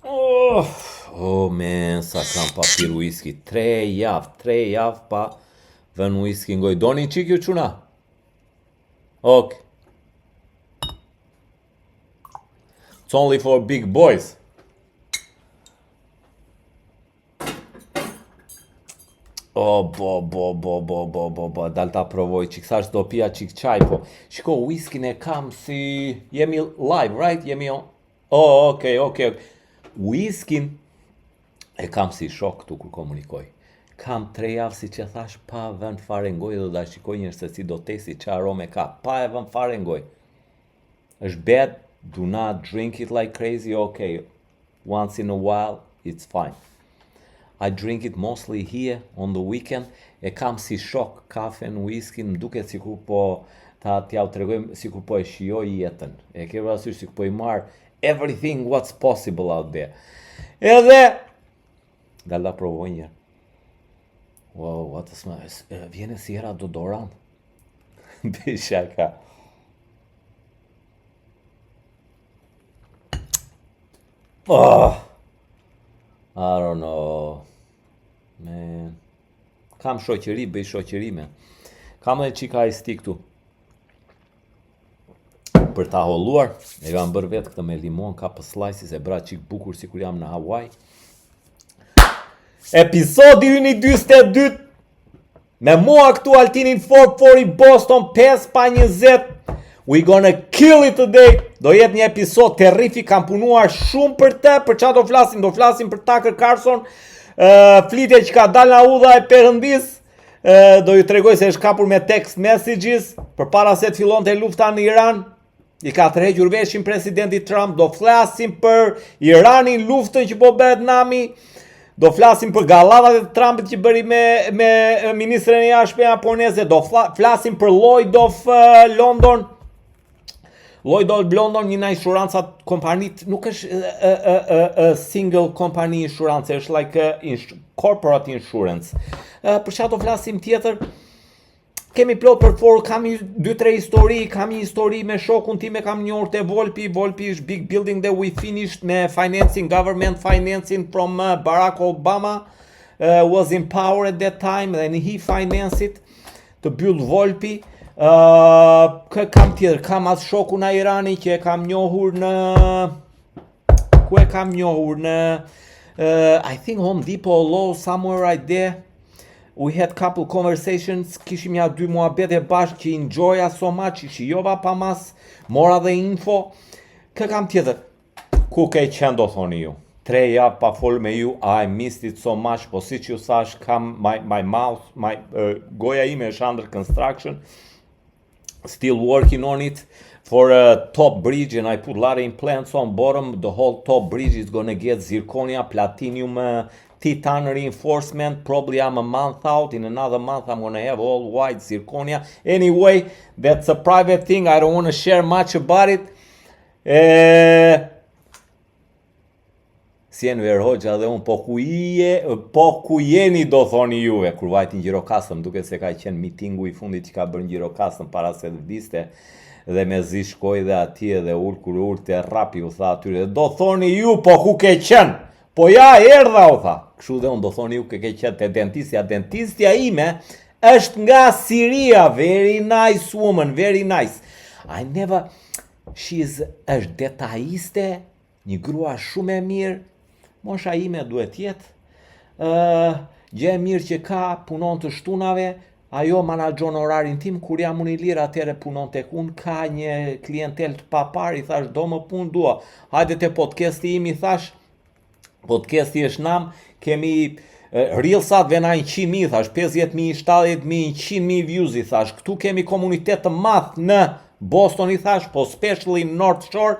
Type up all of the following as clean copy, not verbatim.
Oh man, sa kam pa pir whisky. 3 javë pa vën whisky ngoj. Doni qik ju quna? Ok. It's only for big boys. Bo, dal ta provoj qik, thash do pia qik qaj, po shiko, whisky e kam si, jemi live, right? Jemi on, okay. Whisky e kam si shok këtu kur komunikoj. Kam 3 javë si që thash pa vën fare ngoj dhe da shikoj njërë se si do tesi që arome ka, pa e vën fare ngoj. Është bad, do not drink it like crazy, okay, once in a while, it's fine. I drink it mostly here on the weekend. E kam si shok kafen, whisky, më duket sikur po t'ja u tregoj sikur po e shijoj jetën. E ke parasysh sikur po i marr everything what's possible out there. Edhe dalla provoj një. Wow, what a smell. Viene si era dodorant. Be shaka. I don't know. Man. Kam shoqëri, bëj shoqëri me. Kam edhe qika i sti këtu. Për ta holluar, e kam bërë vetë këtë me limon, ka për slices, e bra qik bukur si kur jam në Hawaii. Episodi yni 42, me mua këtu Altinin 440 Boston 5-20. We gonna kill it today. Do jetë një episod terrifik, kam punuar shumë për të, për qa do flasim për Tucker Carlson, flitje që ka dal nga udha e Perëndis, do ju tregoj se është kapur me text messages, për para se të fillon të lufta në Iran, i ka tërhequr veshin presidenti Trump, do flasim për Iranin, luftën që po bëhet nami, do flasim për gallavat e Trumpit që bëri me ministren e jashtme japoneze, do flasim për Lloyd of London, Lloyd of London, një nga inshurancat kompanit, nuk është single company insurance, është like corporate insurance. Për çfarë do flasim tjetër? Kemi plot për for, kam 2-3 histori, kam një histori me shokun tim, kam një orë te Volpi është big building that we finished me financing, government financing from Barack Obama, was in power at that time, and he financed it to build Volpi. Kam tjetër, kam as shoku në Irani që e kam njohur në ku e kam njohur në I think Home Depot or somewhere right there. We had couple conversations, kishim ja 2 muhabete bashkë që enjoya so much, i shijova pa mas, mora dhe info. Kë kam tjetër? Ku ke qenë do thoni ju? 3 javë pa fol me ju, I missed it so much, po si që ju thash, kam my mouth, goja ime është under construction. Still working on it for a top bridge, and I put a lot of implants on bottom. The whole top bridge is gonna get zirconia, platinum, titan reinforcement. Probably I'm a month out. In another month I'm gonna have all white zirconia. Anyway, that's a private thing. I don't want to share much about it. Si Enver Hoxha dhe unë, po ku jeni do thoni juve, kur vajtin Gjirokastër, duke se ka qenë mitingu i fundit që ka bërë në Gjirokastër para se të viste, dhe me zi shkoj dhe atje dhe kur urte rapi u tha atyre, do thoni ju po ku ke qenë, po ja erdha u tha, kështu dhe unë do thoni ju ke qenë te dentistja ime është nga Siria, very nice woman, very nice. Është detajiste, një grua shumë e mirë, mosha ime duhet jetë, gjë e mirë që ka, punon të shtunave, ajo manaxhon orarin tim, kur jam unë i lirë atëre punon tek unë, ka një klientel të papar, i thash do më punë dua, hajde te podcasti im, i thash, podcasti është nam, kemi Reelsat vena 100.000, thash, 50.000, 70.000, 100.000 views, i thash, këtu kemi komunitet të madh në Boston, i thash, po especially në North Shore,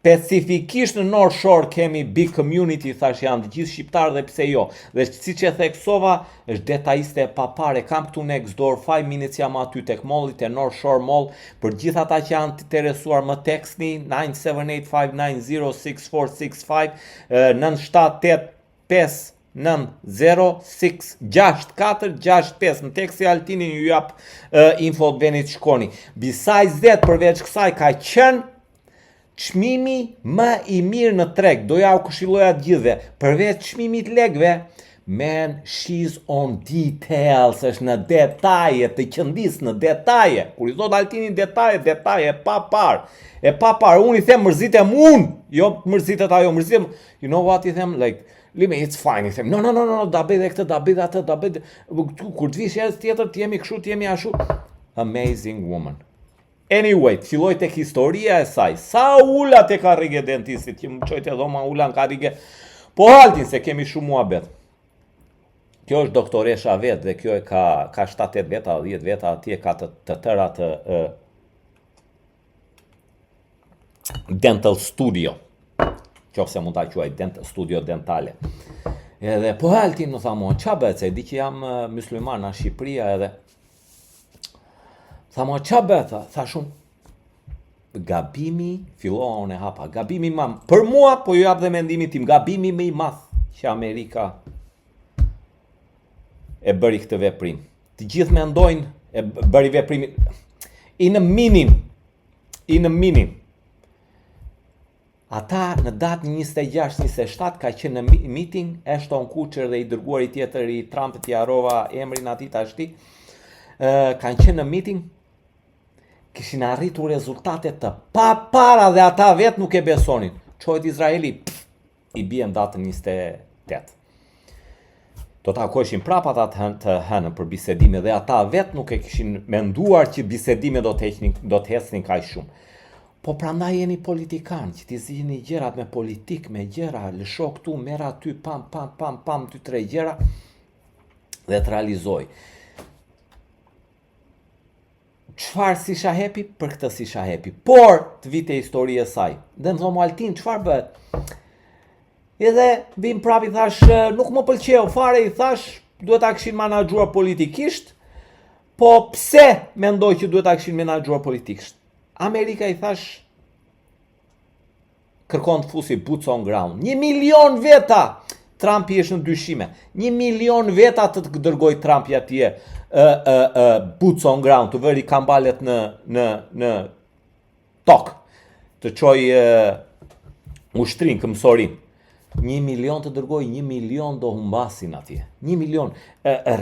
specifikisht në North Shore kemi big community, thash, janë të gjithë shqiptarë dhe pse jo. Dhe si që theksova, është detajiste e papare, kam këtu next door, 5 minutes jam aty tek mallit e North Shore Mall, për gjithë ata që janë të interesuar më tekstni, 978-590-6465, 978-590-66465, në teksti Altinin ju jap info të venit shkoni. Besides that, përveç kësaj ka qenë çmimi më i mirë në treg, do ja u këshilloja të gjithëve, përveç çmimit legëve, man, she's on details, është në detaje, të qëndis në detaje. Kur i thot Altini detaje, e pa parë, unë i them mërzitem unë, jo mërzitet ajo, mërzitem, you know what i them, like, Lime, it's fine, i them, no, da bëj dhe këtë, da bëj dhe atë, da bëj dhe, kur të vish jetës tjetër, t'jemi këshu, t'jemi ashu. Amazing woman. Anyway, filloj tek historia e saj. Sa ula te ka rrige dentistit, që më qojtë edhe ma ula në ka rrige. Po haltin se kemi shumë muhabet. Kjo është doktoresha vetë dhe kjo e ka 7-8 veta, 10 veta, atje ka të tëra të dental studio. Qofse mund ta quaj studio dentale. Edhe po haltin më tha mua, qa bëhet se di që jam musliman në Shqipëria edhe tha mua, qa bëhet? Tha shumë, gabimi, filloha unë e hapa, gabimi për mua, po ju jap dhe mendimin tim, gabimi më i madh që Amerika e bëri këtë veprim. Të gjithë mendojnë e bëri veprimin in a minim. Ata në datë 26-27 ka qenë në meeting, Ashton Kutcher dhe i dërguari tjetër i Trumpit, i harrova emrin atij tashti, kanë qenë në meeting, kishin arritur rezultate të papara dhe ata vetë nuk e besonin. Çohet Izraeli, i bie në datën 28. Do takojshin prapa ata të hënën për bisedime dhe ata vetë nuk e kishin menduar që bisedime do të hecnin kaq shumë. Po prandaj jeni politikan, që t'i zgjidhni gjërat me politik, me gjëra, lësho këtu, merr aty, pam, 2-3 gjëra dhe të realizoj. Çfarë si shahepi? Për këtë si shahepi. Por të vite historie e saj. Dhe më thonë Altin, çfarë bëhet? Edhe vim prap i thash, nuk më pëlqeu fare, i thash, duhet ta kishin menaxhuar politikisht. Po pse mendoj që duhet ta kishin menaxhuar politikisht? Amerika i thash, kërkon të fusi boots on ground. 1 milion veta! Trumpi është në dyshime. 1 milion veta të dërgoj Trumpi atje boots on ground, të vëri kambalet në tokë, të qoj ushtrin, këmësorin. 1 milion të dërgoj, 1 milion do humbasin atje. 1 milion.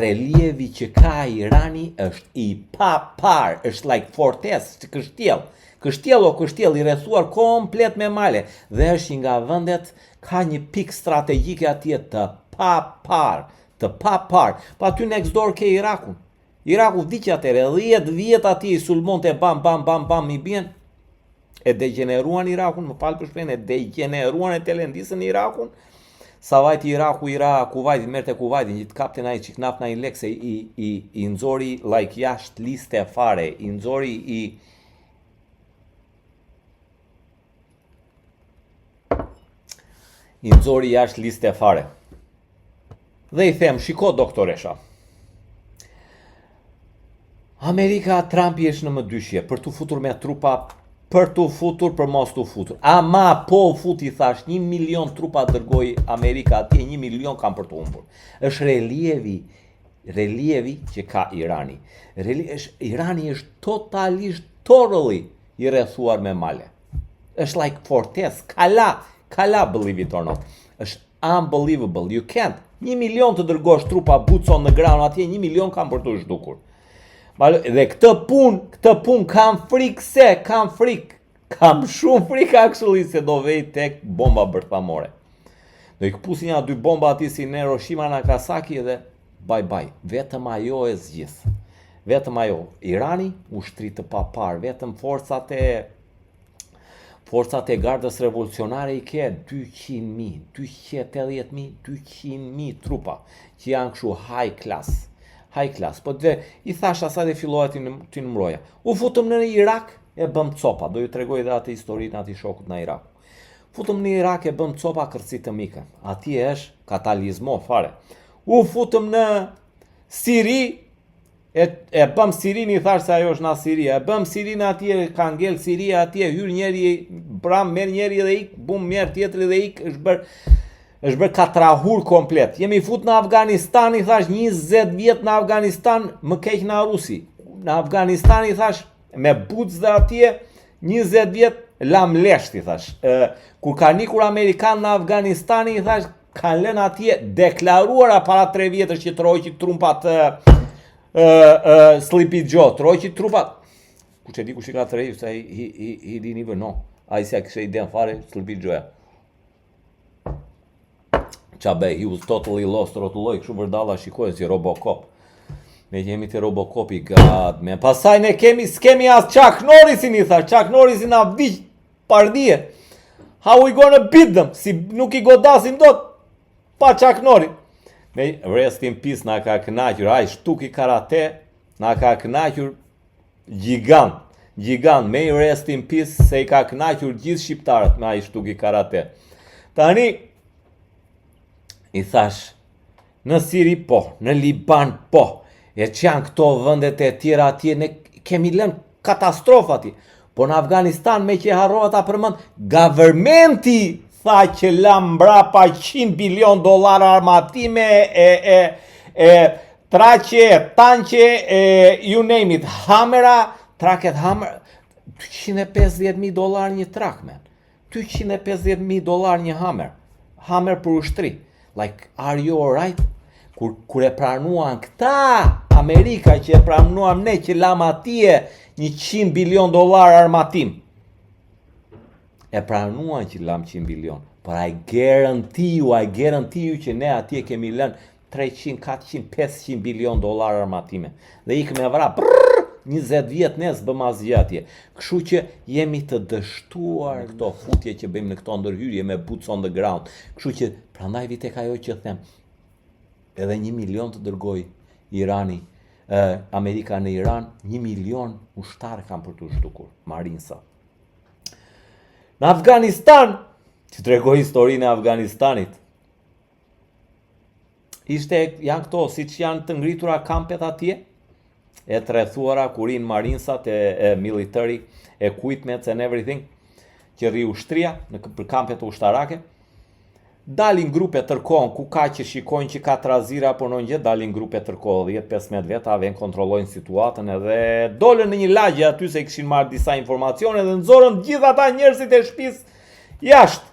Relievi që ka Irani është i papar, është like fortes, kështjel. Kështjel i rrethuar komplet me male. Dhe është nga vendet, ka një pik strategjike atje të papar. Pa ty next door ke Irakun. Iraku di që atëre, 10 vjet atje i sulmonte bam, i bien. E degeneruan Irakun, më falë për shpenë, e degeneruan e telendisën Irakun. Sa vajti Iraku, Kuvajti, merte Kuvajti, një të kapte na i qiknap na i lekse, i nxori like jashtë liste fare, i nxori jashtë liste fare. Dhe i them, shiko doktoresha, Amerika, Trumpi është në më dyshje, për të futur me trupa, për të futur, për mos të futur. Ama po futi thash, 1 milion trupa dërgoj Amerika atje, 1 milion kam për të humbur. Është relievi që ka Irani. Irani është totalisht, totally i rrethuar me male. Është like fortes, kala, believe it or not. Është unbelievable, you can't. 1 milion të dërgosh trupa boots on the ground atje, 1 milion kam për të zhdukur. Dhe këtë pun kam frikë kam shumë frikë actually se do vej tek bomba bërthamore. Do i këpusin nga 2 bomba ati si në Hiroshima, Nagasaki dhe bye, vetëm ajo e zgjith. Vetëm ajo, Irani ushtri të papar, vetëm forcat e gardës revolucionare i ke 200.000, 280.000, 200.000 trupa që janë kështu high class, po dhe i thash asaj dhe fillohet të numëroja. U futëm në Irak, e bëm copa, do ju tregoj dhe atë historinë ati shokut në Irak. Futëm në Irak, e bëm copa kërcit të mikën, ati është katalizmo fare. U futëm në Siri, e bëm Sirin, i thash se ajo është në Siria, e bëm Sirin atje, ka ngel Siria atje, hyr njeri, bram, merr njeri dhe ik, bum, merr tjetri dhe ik, është bërë katrahur komplet. Jemi fut në Afganistan, i thash 20 vjet në Afganistan, më keq në Rusi. Në Afganistan, i thash, me buc dhe atje, 20 vjet lam lesht, i thash. Kur ka nikur Amerikan në Afganistani, i thash, kanë lënë atje deklaruara para 3 vjetësh që troqit trumpat Sleepy Joe, troqit trumpat. Ku që di kush i ka të rejë, se he didn't even know. A i se kështë i den fare Sleepy Joe. Qa bej, he was totally lost, rotulloj, këshu vërdalla shikojnë si Robocop. Ne jemi të Robocopi, god, man. Pasaj ne s'kemi as Chuck Norrisin, i thash, Chuck Norrisin a viq pardije. How we gonna beat them? Si nuk i godasim dot pa Chuck Norris. Me rest in peace, na ka kënaqur, ai shtuki karate, na ka kënaqur gjigant. May rest in peace, se i ka kënaqur gjithë shqiptarët me ai shtuki karate. Tani i thash, në Siri po, në Liban po, e që janë këto vëndet e tjera atje, ne kemi lënë katastrofë atje. Po në Afganistan, me që harrova ta përmend, governmenti tha që lam mbrapa $100 bilion armatime traqe, tanqe, you name it, hamera, traket hamera, $250,000 një trak, man. $250,000 një hamer për ushtri. Like, are you alright? Kur e pranuan këta, Amerika që e pranuam ne që lam atje $100 bilion armatim. E pranuan që lam 100 bilion. Por I guarantee you që ne atje kemi lënë 300, 400, 500 bilion armatime. Dhe ik me vra, 20 vjet ne s'bëm asgjë atje. Kështu që jemi të dështuar këto futje që bëjmë në këto ndërhyrje me boots on the ground. Kështu që prandaj vi tek ajo që them, edhe 1 milion të dërgoj Irani, Amerika në Iran, 1 milion ushtarë kanë për të shtukur, marinsa. Në Afganistan, që të regoj historinë e Afganistanit, janë këto, si që janë të ngritura kampet atje, e të rrethuara kurin marinsat e military equipments and everything, që rri ushtria për kampet ushtarake, dalin grupe tërkohën, ku ka që shikojnë që ka trazira për në njët, dalin grupe tërkohën 10-15 veta, ven kontrollojnë situatën edhe dolën në një lagje aty se i këshin marrë disa informacione dhe nëzorën gjithë ata njerëzit e shtëpis jashtë.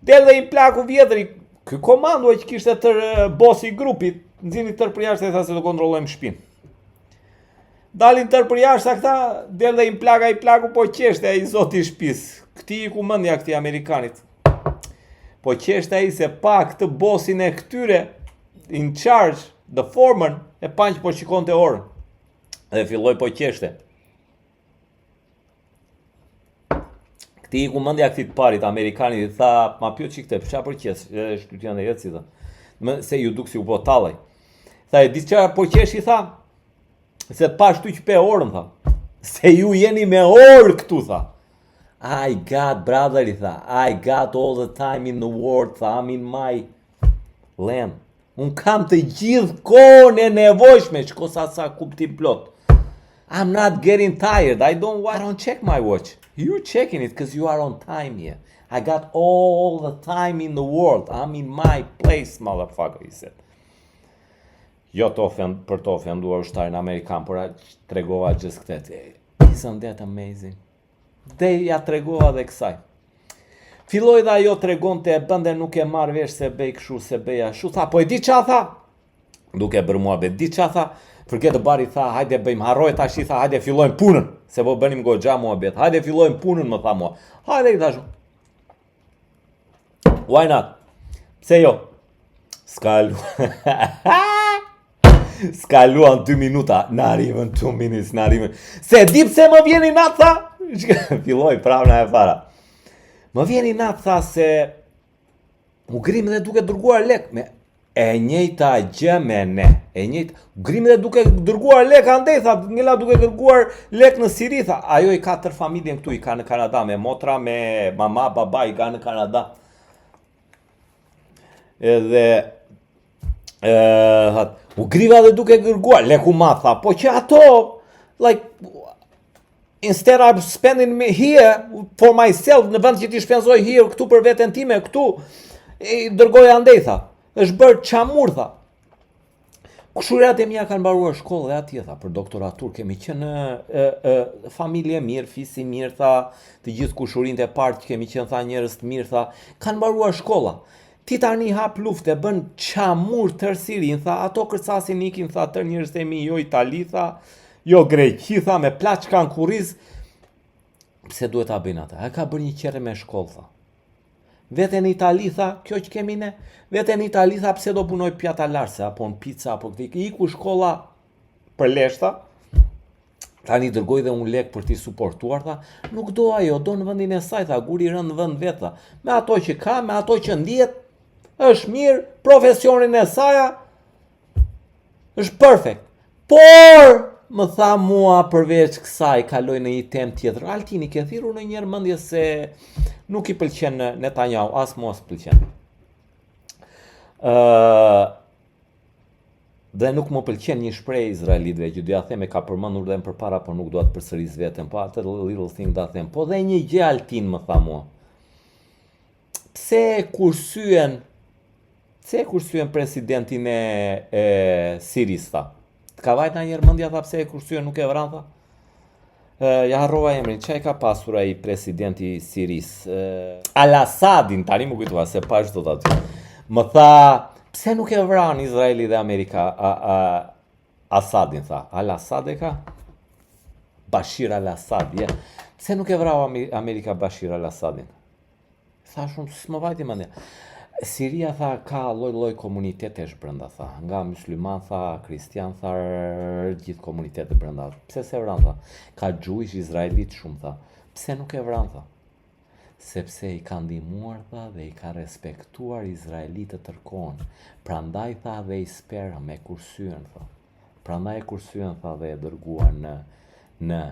Del dhe i plaku vjetëri, ky komando e që kishte tër bosi i grupit, nëzini tër për jashtë e tha se do kontrollojmë shtëpinë. Dalin tër për jashtë a këta, del dhe i plaku po qeshte i zoti i shtëpis. Këti i ku mendja këti Amerikanit. Po qeshte i se pa këtë bosin e këtyre, in charge, the foreman, e pa që po shikon të orën. Dhe filloj po qeshte. Këti i ku mëndja këti të parit, Amerikanit, i tha, ma pjo që këte, pësha për qes, shtytjan e jetë si tha. Se ju duk si u po talaj. Tha, e disë qara po qesh i tha, se pa shtu që pe orën, tha. Se ju jeni me orë këtu, tha. I got, brother, i tha, I got all the time in the world, tha, I'm in my land. Unë kam të gjithë kohën e nevojshme, shko sa kuptim plot. I'm not getting tired, I don't check my watch. You're checking it because you are on time here. I got all the time in the world, I'm in my place, motherfucker, he said. Jo për të ofenduar ushtarin Amerikan, por tregova gjithë këtë. Isn't that amazing? Dhe ja tregova dhe kësaj. Filloj dhe ajo tregon të e bënde nuk e marrë vesh se bej këshu, se beja shu. Tha, po e di qa tha? Duke bërë mua be, di qa tha? Përket të bari tha, hajde bëjmë, harroj tash i tha, hajde fillojmë punën. Se po bënim goxha mua bet, hajde fillojmë punën, më tha mua. Hajde i thashu. Why not? Pse jo? Skalu. Skaluan 2 minuta, not even 2 minutes, not even. Se di pse më vjeni natë, tha? Filloj pravna e para. Më vjeni natë, tha, se u grim dhe duke dërguar lek. E njëjta gjë me ne. Grim dhe duke dërguar lek andej, tha, njëla duke dërguar lek në Siri, tha. Ajo i ka tër familjen këtu, i ka në Kanada, me motra, me mama, baba, i ka në Kanada. Edhe u griva dhe duke dërguar leku ma, tha, po që ato, like, instead of spending here for myself, në vend që ti shpenzoj here këtu për veten time, këtu, i dërgoj andej, tha. Është bërë qamur, tha. Kushurat e mia kanë mbaruar shkollë dhe atje tha, për doktoratur kemi qenë familje mirë, fisi mirë tha, të gjithë kushurinë e parë që kemi qenë tha njerëz të mirë tha, kanë mbaruar shkolla. Ti tani hap luftë, bën çamur tër Sirin tha, ato kërcasin ikin tha tër njerëzit e mi, jo Itali tha, jo Greqi tha, me plaç kanë kurriz. Pse duhet ta bëjnë ata? Ai ka bërë një qerrë me shkollë tha. Vete në Itali tha, kjo që kemi ne, vete në Itali tha, pse do punoj pjata larse, apo në pizza, apo këti, iku shkolla për leshta, tani dërgoj dhe unë lek për t'i suportuar, tha, nuk do ajo, do në vendin e saj, tha, guri rënë në vend vetë, tha, me ato që ka, me ato që ndjet, është mirë, profesionin e saja, është perfect, por, më tha mua përveç kësaj, kaloj në një temë tjetër, Altini, ke thirrur në njerë mendje se nuk i pëlqen Netanyahu, as mua s'pëlqen. Dhe nuk më pëlqen një shprehje izraelitëve që doja them e ka përmendur dhe më përpara, por nuk dua të përsëris veten, po atë little thing da them. Po dhe një gjë Altin më tha mua. Pse kursyen presidentin e Siris tha? Të ka vajt në njerë mendja tha pse e kursyen nuk e vran tha? Ja harrova emrin, çai ka pasur ai presidenti i Siris? Al-Assadin, tani më kujtova se pa çdo aty. Më tha, pse nuk e vran Izraeli dhe Amerika Assadin tha? Al-Assad e ka? Bashir al-Assad, ja. Pse nuk e vrau Amerika Bashir al-Assadin? Tha shumë, s'më vajti mendja. Siria tha ka lloj-lloj komunitetesh brenda tha, nga mysliman tha, kristian tha, gjithë komunitete brenda. Pse se vran tha? Ka xhuish izraelit shumë tha. Pse nuk e vran tha? Sepse i ka ndihmuar tha dhe i ka respektuar izraelitët tërkohën. Prandaj tha dhe i spera me kursyen tha. Prandaj e kursyen tha dhe e dërguar në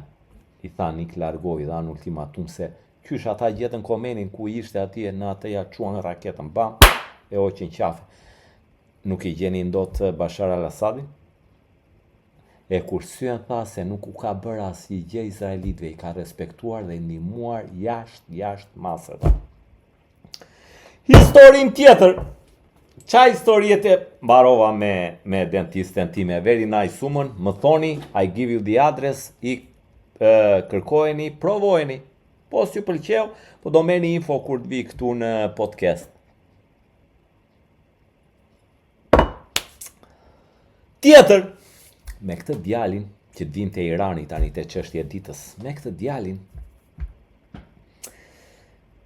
i tha Nik largoi dha në ultimatum se qysh ata gjetën Komenin ku ishte atje në atë ja çuan raketën bam e hoqën qafe. Nuk i gjeni dot Bashar al-Assadin? E kursyen tha se nuk u ka bërë asnjë gjë izraelitëve, i ka respektuar dhe ndihmuar jashtë masave. Historin tjetër. Qa historiete mbarova me dentisten time, very nice woman, më thoni, I give you the address, i kërkojeni, provojeni. Po s'ju pëlqeu, po do merrni info kur të vi këtu në podcast. Tjetër, me këtë djalin që të vinte Irani tani te çështja e ditës, me këtë djalin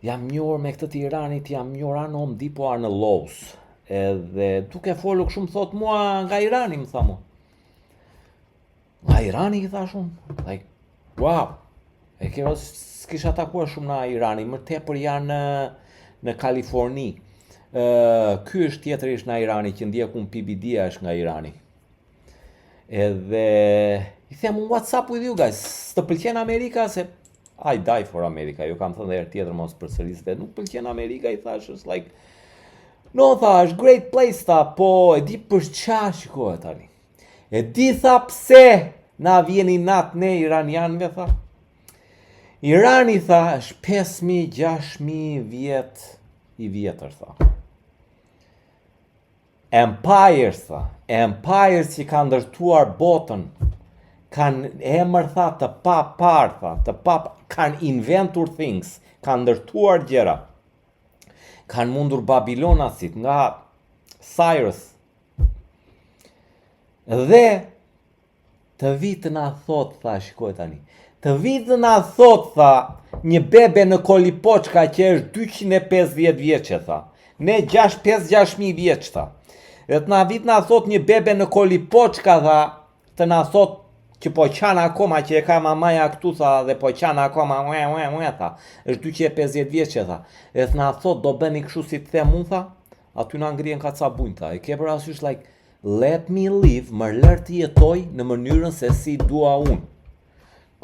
jam njohur me këtë të Iranit, jam njohur anë Home Depot në Lowe's. Edhe duke folur shumë thot mua nga Irani, më tha mua. Nga Irani i thash unë, like, wow. E s'kisha takuar shumë nga Irani, më tepër janë në Kaliforni. Ky është tjetërisht nga Irani, që ndjek unë PBD-a është nga Irani. Edhe i them what's up with you guys? S'të pëlqen Amerika se I die for America. Jo kam thënë herë tjetër mos përsëris dhe nuk pëlqen Amerika, i thash është like no tha, është great place tha, po e di për çfarë shikohet tani. E di tha pse na vjeni natë ne iranianëve tha. Irani tha është 5.000-6.000 vjet i vjetër tha. Empires tha, empires që kanë ndërtuar botën, kanë emër tha të papar tha, kanë inventur things, kanë ndërtuar gjëra. Kanë mundur Babilonasit nga Cyrus. Dhe të vitë na thot tha, shikoj tani. Të vitë na thot tha, një bebe në Kolipoçka që është 250 vjeçë tha. Ne 5-6.000 vjeç tha. Dhe të na vitë na thot një bebe në Kolipoçka tha, të na thot që po qanë akoma që e ka mamaja këtu tha dhe po qanë akoma tha, është 250 vjeçë tha. E të na thot do bëni kështu si të them unë tha, aty na ngrien ka ca bujnë tha. E ke për asysh like let me live, më lër të jetoj në mënyrën se si dua unë.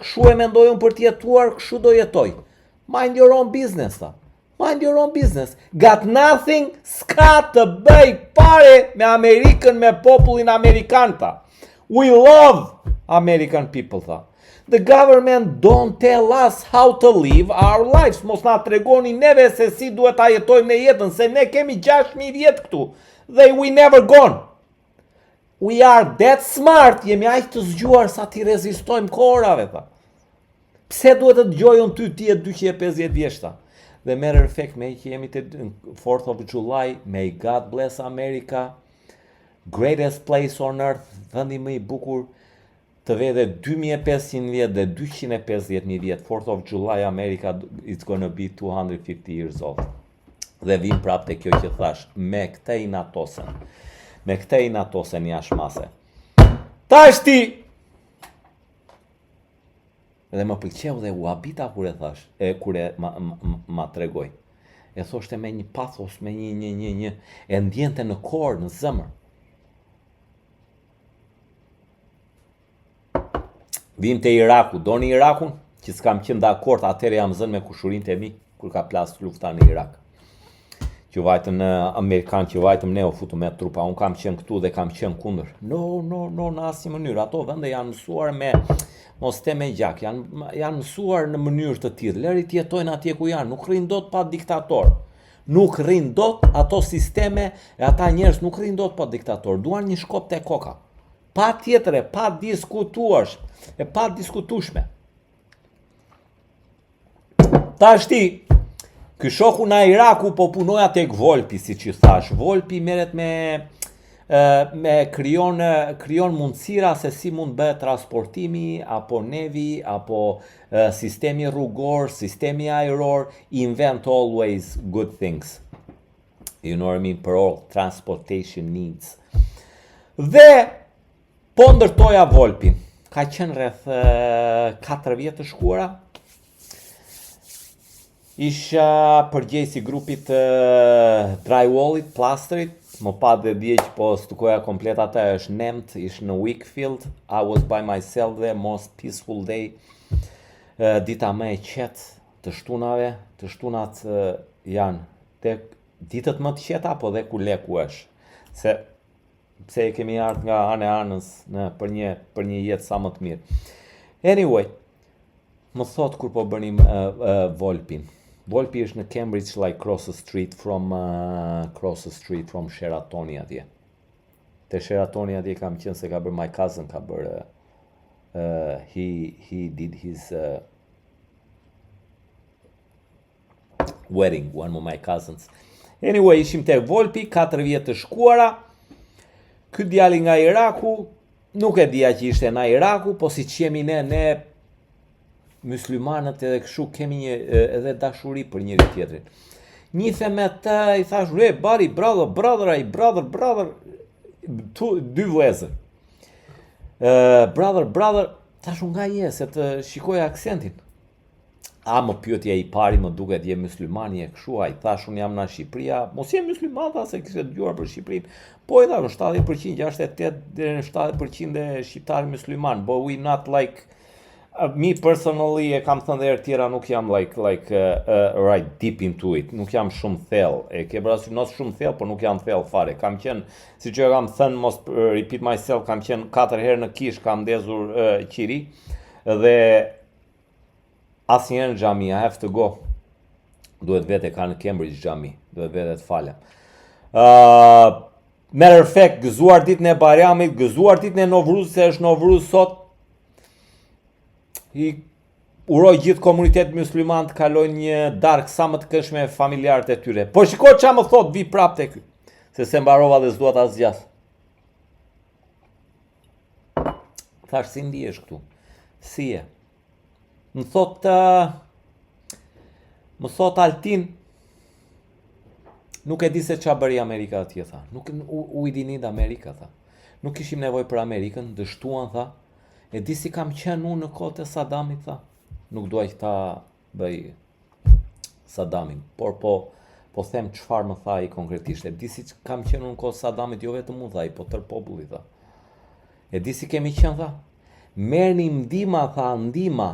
Kështu e mendoj unë për të jetuar, kështu do jetoj. Mind your own business tha. Mind your own business. Got nothing, s'ka të bëj pare me Amerikën, me popullin Amerikan tha. We love American people tha. The government don't tell us how to live our lives. Mos na tregoni neve se si duhet ta jetojmë ne jetën, se ne kemi 6.000 vjet këtu. We never gone. We are that smart, jemi aq të zgjuar sa ti rezistojmë kohërave, tha. Pse duhet të dëgjoj unë ty ti e 250 vjeshta? The matter of fact, me që jemi të 4th of July, may God bless America, greatest place on earth, vendi më i bukur, të vede 2500 vjet dhe 250.000 vjet. 4th of July, America, it's gonna be 250 years old. Dhe vim prap të kjo që thash, me këte i natosen. Me këte i natosen jashmase. Tash ti! Dhe më pëlqeu dhe u habita kur e thash, kur e ma tregoj. E thoshte me një pathos, me një, e ndjente në korë, në zemër. Vim të Iraku, doni Irakun, që s'kam qenë dakord, atëre jam zënë me kushurin të mi, kur ka plas lufta në Irak. Që vajtëm në Amerikan, që vajtëm ne u futu me trupa, unë kam qenë këtu dhe kam qenë kundër. No, në asnjë mënyrë. Ato vende janë mësuar me mos te me gjak, janë mësuar në mënyrë të tillë. Lëri të jetojnë atje ku janë, nuk rrin dot pa diktator. Nuk rrin dot ato sisteme e ata njerëz nuk rrin dot pa diktator. Duan një shkop te koka. Pa tjetre, pa diskutuash, e pa diskutueshme. Tash ti ky shoku na Iraku po punoja tek Volpi, siç i thash. Volpi merret me krijon mundësira se si mund bëhet transportimi, apo nevi, apo sistemi rrugor, sistemi ajror, invent always good things. You know what I mean? For all transportation needs. Dhe po ndërtoja Volpin. Ka qenë rreth 4 vjet të shkuara. Isha përgjegjësi grupit drywallit, plastrit, më pa dhe dje që po stukoja komplet ata është nemt, ishë në Wakefield, I was by myself there, most peaceful day, dita më e qetë të shtunave, të shtunat janë, ditët më të qeta, po dhe ku leku është, se e kemi ardhur nga anë e anës për një jetë sa më të mirë. Anyway, më thot kur po bënim Volpin. Volpi është në Cambridge, like cross the street from Sheratoni atje. Te Sheratoni atje kam qenë se ka bërë my cousin, ka bërë he did his wedding, one of my cousins. Anyway, ishim te Volpi, 4 vjet të shkuara. Ky djali nga Iraku, nuk e dija që ishte nga Iraku, po si që jemi ne muslimanët edhe kështu kemi edhe dashuri për njëri tjetrin. Njihe me të, i thash, buddy, brother, dy vëllezër. Brother, thash unë nga je, se të shikoj aksentin. Më pyetja i pari më duket je muslimani e kështu, ai thash unë jam nga Shqipëria, mos je musliman, tha se kishte dëgjuar për Shqipërinë. Po i thash 70%, 68 deri në 70% e shqiptarë musliman, but we not like me personally, e kam thënë dhe herë tjera, nuk jam like right deep into it, nuk jam shumë thellë, e ke parasysh not shumë thellë, por nuk jam thellë fare. Kam qenë, siç e kam thënë, mos repeat myself, kam qenë 4 herë në Kish, kam ndezur qiri, dhe asnjëherë në xhami, I have to go. Duhet vete ka në Cambridge xhami, duhet vete të falem. Matter of fact, gëzuar ditën e Bayramit, gëzuar ditën e Novruzit, se është Novruz sot. I uroj gjithë komunitetin musliman të kalojnë një darkë sa më të këndshme familjarët e tyre. Po shiko ç'a më thot, vi prap te ky, se mbarova dhe s'dua ta zgjas. Thash, si ndihesh këtu? Si je? Më thot Altin, nuk e di se ç'a bëri Amerika atje, tha. Nuk we didn't need Amerika, tha. Nuk kishim nevojë për Amerikën, dështuan, tha. E di si kam qenë unë në kohët e Sadamit, tha. Nuk duaj ta bëj Sadamin, por po them çfarë më tha ai konkretisht. E di si kam qenë unë në kohët e Sadamit, jo vetëm unë, tha, po tërë populli, tha. E di si kemi qenë, tha. Merrni ndihma, tha, ndihma,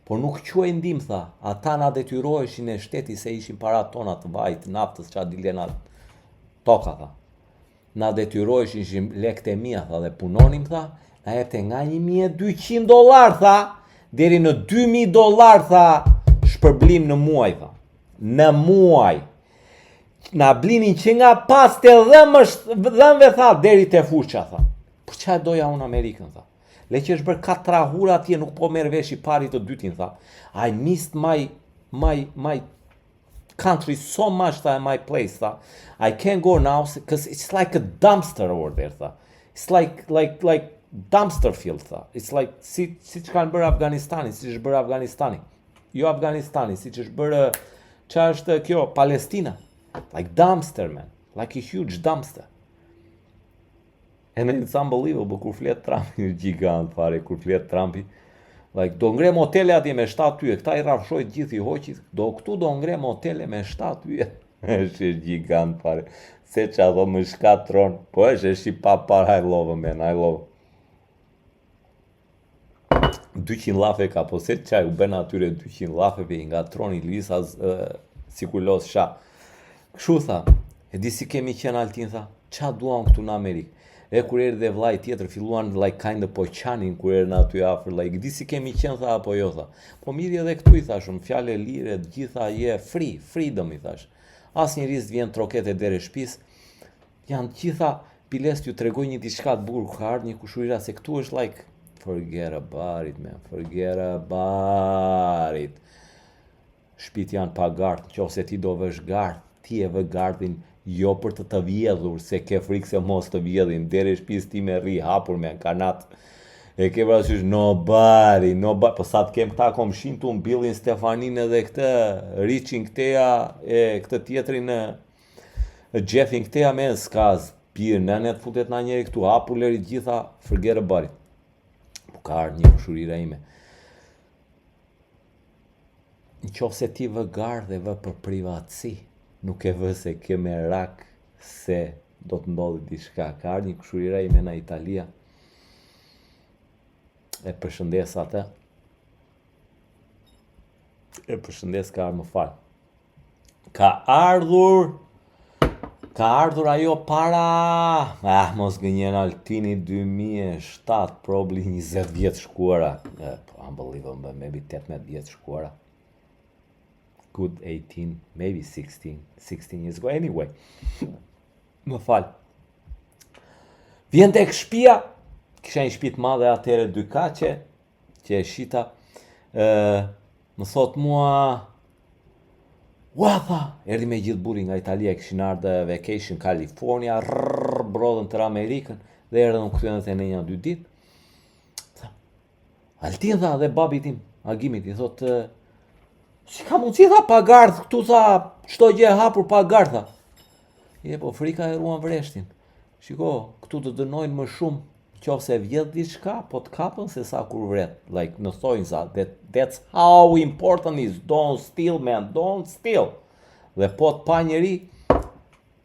por nuk quaj ndim, tha. Ata na detyroheshin e shteti se ishin para tona të vajit, naftës, ç'a dilen atë toka, tha. Na detyroheshin, ishin lekët e mia, tha, dhe punonim, tha. Na jepte nga $1.200, tha, deri në $2.000, tha, shpërblim në muaj, tha. Në muaj. Na blinin që nga pas të dhëmëve, tha, deri te fusha, tha. Për çfarë doja unë Amerikën, tha. Le që është bërë 4 trahura atje, nuk po merr vesh I pari të dytin, tha. I missed my country so much, tha, my place, tha. I can't go now because it's like a dumpster over there, tha. It's like dumpster field, tha. It's like si që kanë bërë Afganistani, si që është bërë Afganistani. Jo Afganistani, si që është bërë çfarë është kjo, Palestina. Like dumpster, man. Like a huge dumpster. And it's unbelievable kur flet Trumpi, gjigant fare kur flet Trumpi. Like do ngrem hotele atje me 7 yje, këta I rrafshojnë gjithë I hoqit. Këtu do ngrem hotele me 7 yje. Është gjigant fare. Se qa do më shkatron. Po është I papar, I love him, man, I love him. 200 lafe ka, po se qaj u ben atyre 200 lafeve I nga troni Lisa si kur los sha. Këshu tha, e di si kemi qenë Altin, tha, qa duan këtu në Amerikë? E kur erë dhe vlaj tjetër, filluan like kind of po qanin kur erë në aty afër, like, di si kemi qenë, tha, apo jo, tha. Po mirë edhe këtu I thashëm, fjale lire, gjitha je free, freedom I thash. As një rizë vjen trokete dere shpis, janë gjitha piles t'ju tregoj një diçka të bukur ka ardhur një kushurira se këtu është like, forget about it, man, forget about it. Shpit janë pa gardh, nëse ti do vësh gardh, ti e vë gardhin jo për të vjedhur, se ke frikë se mos të vjedhin, deri shpis ti me rri hapur me kanat. E ke parasysh nobody, po sa të kem këta komshin tu Billin Stefanin edhe këtë Richin këteja, e këtë tjetrin Jeffin këteja me skaz, pirë, nënet futet na njeri këtu, hapur leri gjitha, forget about it. Po ka ardhur një kushurira ime. Në qoftë se ti vë gardh dhe vë për privatësi, nuk e vë se ke me rak se do të ndodhi diçka. Ka ardhur një kushurira ime në Italia. E përshëndes atë. E përshëndes ka ardhur, më fal. Ka ardhur ajo para, mos gënjen Altini 2007, probably 20 vjet shkuara. Unbelievable, maybe 18 vjet shkuara. Good 18, maybe 16 years ago. Anyway, më fal. Vjen tek shtëpia, kisha një shtëpi të madhe atëre 2 kaqe, që e shita, më thot mua, ua tha, erdi me gjithë buri nga Italia, kishin ardhe vacation California, brodhen tër Amerikën, dhe erdhen në kthyen në 1-2 ditë. Altin tha dhe babi tim, Agimit, I thot, si ka mundësi, tha, pa gardh, këtu, tha, çdo gjë e hapur pa gardh, tha. Je, po frika e ruan vreshtin. Shiko, këtu të dënojnë më shumë, qofse vjedh diçka, po të kapën se sa kur vret. Like, në thojnë sa, that's how important is, don't steal, man, don't steal. Dhe po të pa njëri,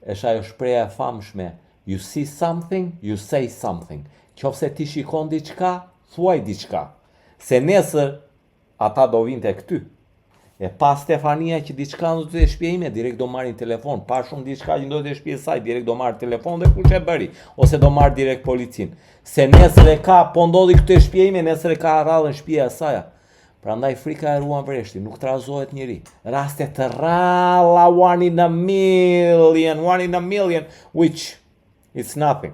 është ajo shpreha e famshme, you see something, you say something. Qofse ti shikon diçka, thuaj diçka. Se nesër, ata do vinte këty. E pa Stefania që diçka në të shtëpia ime, direkt do marrin telefon. Pa shumë diçka që ndodhet në shtëpi e saj, direkt do marr telefon dhe kush e bëri, ose do marr direkt policin. Se nesër e ka, po ndodhi këtë e shtëpia ime, nesër e ka rradhën shtëpia e saj. Prandaj frika e ruan vreshtin, nuk trazohet njëri. Raste të rralla, 1 in a million, which it's nothing.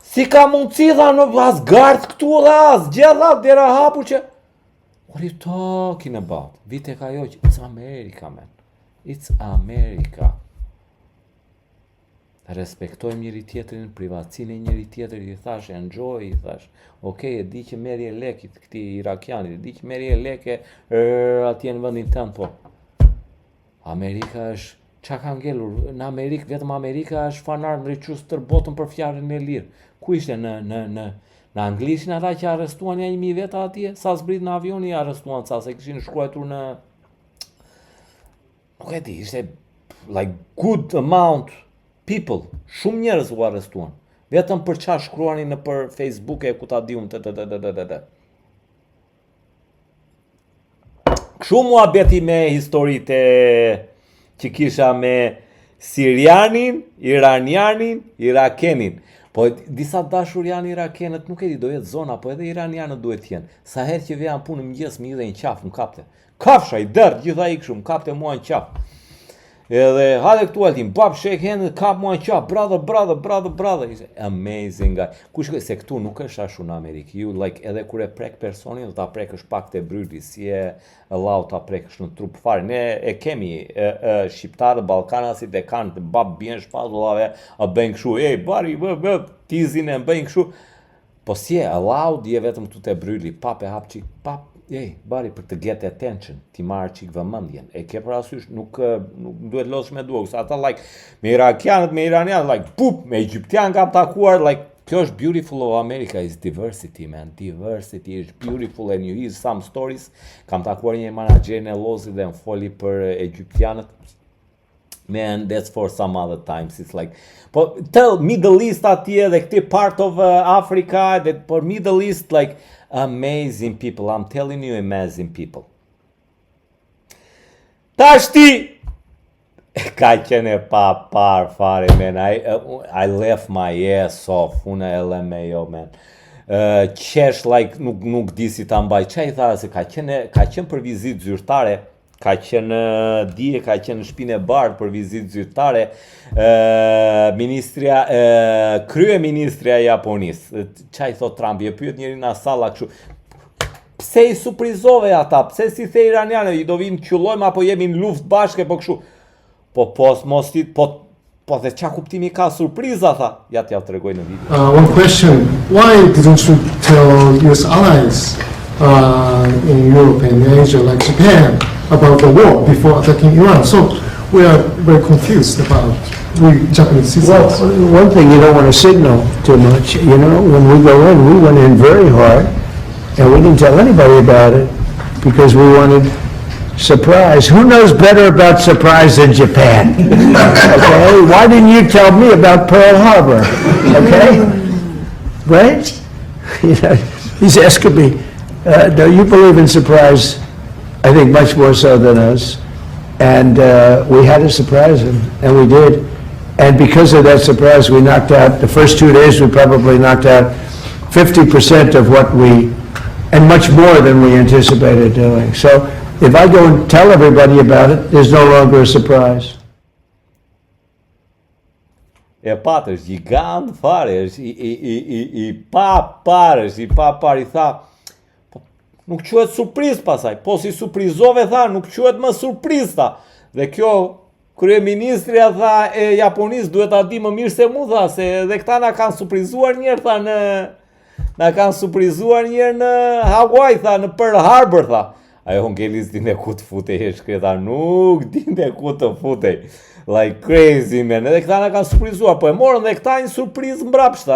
Si ka mundësi dha në as gardh këtu dhe as gjitha dera hapur që what are you talking about? Vite ka jo që it's America, man. It's America. Respektojmë njëri tjetrin, privatësinë e njëri tjetrit, I thash, enjoy, I thash. Okej, e di që merje lekit këti irakianit, e di që merje leke atje në vendin tënd, po. Amerika është, qa ka ngelur? Në Amerikë, vetëm Amerika është fanar në rriqus tër botën për fjalën e lirë. Ku ishte në Anglishin ata që arrestuan ja 1000 veta atje, sa zbrit në avion I arrestuan sa, se kishin shkruajtur në, nuk e di, ishte like good amount people, shumë njerëz u arrestuan, vetëm për qa shkruanin në për Facebook e ku ta di unë, Kështu mua beti me historitë që kisha me Sirianin, Iranianin, Irakenin. Po disa dashur janë irakenët, nuk e di, do jetë zona, po edhe iranianët duhet jenë. Sa herë që vejan punë mëngjes, më idhe një qafë, më kapte. Kafsha I dërë, gjitha I këshu, më kapte mua një qafë. Edhe hajde këtu Altin, bab shake hand, kap mua qa, brother. He's amazing guy. Kush se këtu nuk është ashtu në Amerikë. You like edhe kur e prek personin, do ta prekësh pak te bryli, si e allow ta prekësh në trup fare. Ne e kemi shqiptarët ballkanasit e kanë bab bien shpatullave, a bën kështu, bari, tizin e bën kështu. Po si e allowed je vetëm këtu te bryli, pap e hap çik, pap. Bari për të get attention, ti marrë qik vëmendjen. E ke parasysh, nuk duhet losh me duak. Ata like, me irakianët, me iranianët, like, pup, me egyptian kam takuar, like, kjo është beautiful of America is diversity, man. Diversity is beautiful and you hear some stories. Kam takuar një managerin e Lozit dhe më foli për egyptianët. Man, that's for some other times. It's like, tell Middle East atje dhe këti part of Africa, that for Middle East, like, amazing people, I'm telling you, amazing people. Tash ti ka qenë pa par fare, man. I left my ass off, una LMAO, man. Qesh, like, nuk di si ta mbaj. Qa I tha, se ka qenë për vizit zyrtare, ka qenë në shpinë e bardhë për vizit zyrtare, krye ministria e Japonisë. Qa I thot Trump, je pyet njëri në salla kështu, pse I surprizove ata, pse si the iraniane, I do vim qyllojmë apo jemi në luft bashke, po kështu, po dhe qa kuptimi ka surpriza, tha, ja t'ja tregoj në video. One question, why didn't you tell US allies in Europe and Asia like Japan about the war before attacking Iran? So we are very confused about we Japanese citizens. Well, one thing, you don't want to signal too much. You know, when we go in, we went in very hard, and we didn't tell anybody about it because we wanted surprise. Who knows better about surprise than Japan? Okay, why didn't you tell me about Pearl Harbor? Okay, right? You know, he's asking me, do you believe in surprise? I think much more so than us. And we had to surprise him, and we did. And because of that surprise, we knocked out, the first 2 days, we probably knocked out 50% of what and much more than we anticipated doing. So if I go and tell everybody about it, there's no longer a surprise. E patë është gigant fare, është I papar, I tha, nuk quhet surpriz pasaj, po si surprizove tha, nuk quhet më surpriz tha. Dhe kjo kryeministria tha e Japonisë duhet ta di më mirë se mu tha, se edhe këta na kanë surprizuar njerë tha në Hawaii tha, në Pearl Harbor tha. Ajo Ngelis dinte ku të futej e shkreta, nuk dinte ku të futej. Like crazy, man. Edhe këta na kanë surprizuar, po e morën dhe këta një surprizë mbrapshta.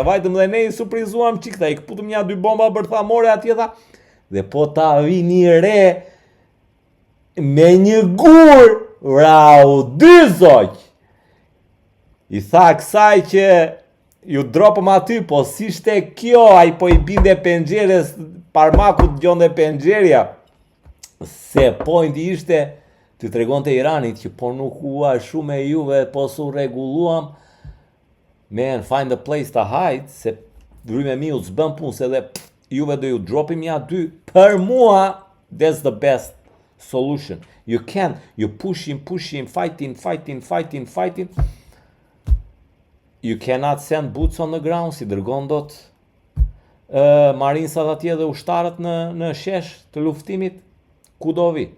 Vajtëm dhe ne I surprizuam qikta, I këputëm 1-2 bomba bërthamore atje tha. Dhe po ta vi një re me një gur, rau, 2 zoq. I tha kësaj që ju dropëm aty, po si shte kjo, ai po I binde pengjeres, parmakut gjonde pengjerja. Se point ishte, të tregon të Iranit që po nuk ua shumë e juve, po su reguluam, man, find a place to hide, se dryme mi u zbën pun, se dhe juve do ju dropim ja 2, për mua, that's the best solution. You push him, fighting. You cannot send boots on the ground, si dërgon dot marinsat atje dhe ushtarët në shesh të luftimit, ku do vi?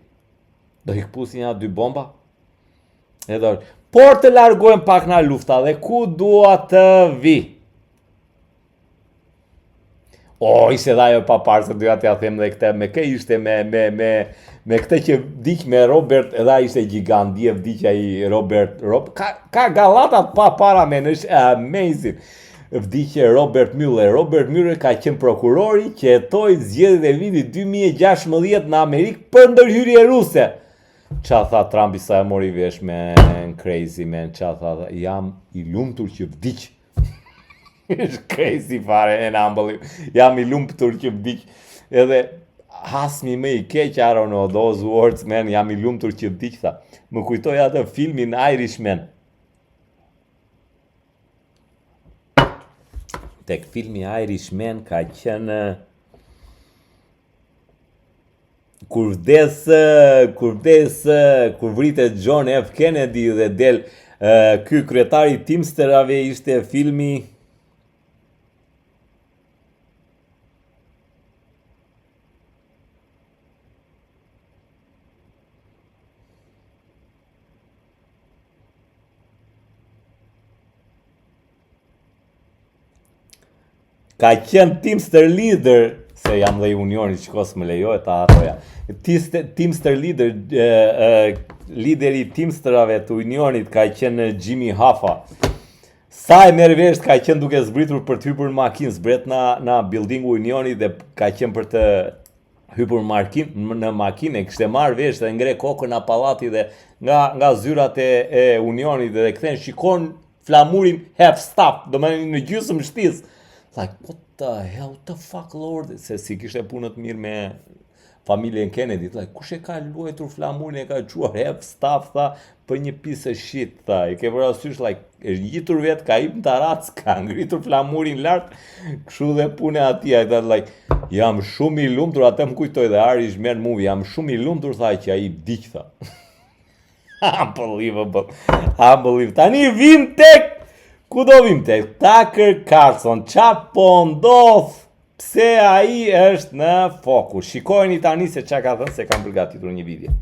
Do I këpusin 2 bomba. Por të largojmë pak nga lufta dhe ku dua të vi? Ishte dhe ajo papar se doja t'ja them dhe këte, me kë ishte me këte që vdiq me Robert, edhe a ishte gigant, dje vdiq ai Robert, ka galatat papara, men, është amazing. Vdiq Robert Mueller ka qenë prokurori që hetoi zgjedhjet e vitit 2016 në Amerikë për ndërhyrje ruse. Qa tha Trump sa e mori vesh, man, crazy, man, qa tha, jam I lumtur që vdiq. Është crazy fare, and unbelievable. Jam I lumtur që vdiq. Edhe hasmi më I keq, I don't know, those words, man, jam I lumtur që vdiq, tha. Më kujtoj atë filmin Irishman. Tek filmi Irishman ka qenë kur vritet John F. Kennedy dhe del ky kryetari i Teamsterave, ishte filmi ka qenë Teamster leader, se jam dhe i Unionit, qëkos më lejohet ta harroja. Teamster leader, lideri Teamsterave të Unionit ka qenë Jimmy Hoffa. Sa e merr vesh ka qenë duke zbritur për të hyrë në makinë, zbret në buildingu Unionit dhe ka qenë për të hyrë në makinë, kishte marrë vesh dhe ngre kokën në pallati dhe nga zyrat e Unionit dhe kthen shikon flamurin half stop, domethënë në gjysmë shtëpisë. Like, what the hell, what the fuck, Lord? Se si kishte punët mirë me familjen Kennedy. Like, kush e ka luajtur flamurin, e ka quar half staff, tha, për një piece of shit, tha. I ke parasysh, like, e gjitur vetë, ka hip në tarac, ka ngritur flamurin lart, kështu dhe pune atij, tha, like, jam shumë i lumtur, atë më kujtoj dhe Irish Man Movie, jam shumë i lumtur, tha, që ai vdiq, tha. Unbelievable. Tani vim tek ku do vim tek Tucker Carlson, qa po ndodh, pse ai është në fokus. Shikojeni tani se qa ka thënë, se kam përgatitur një video.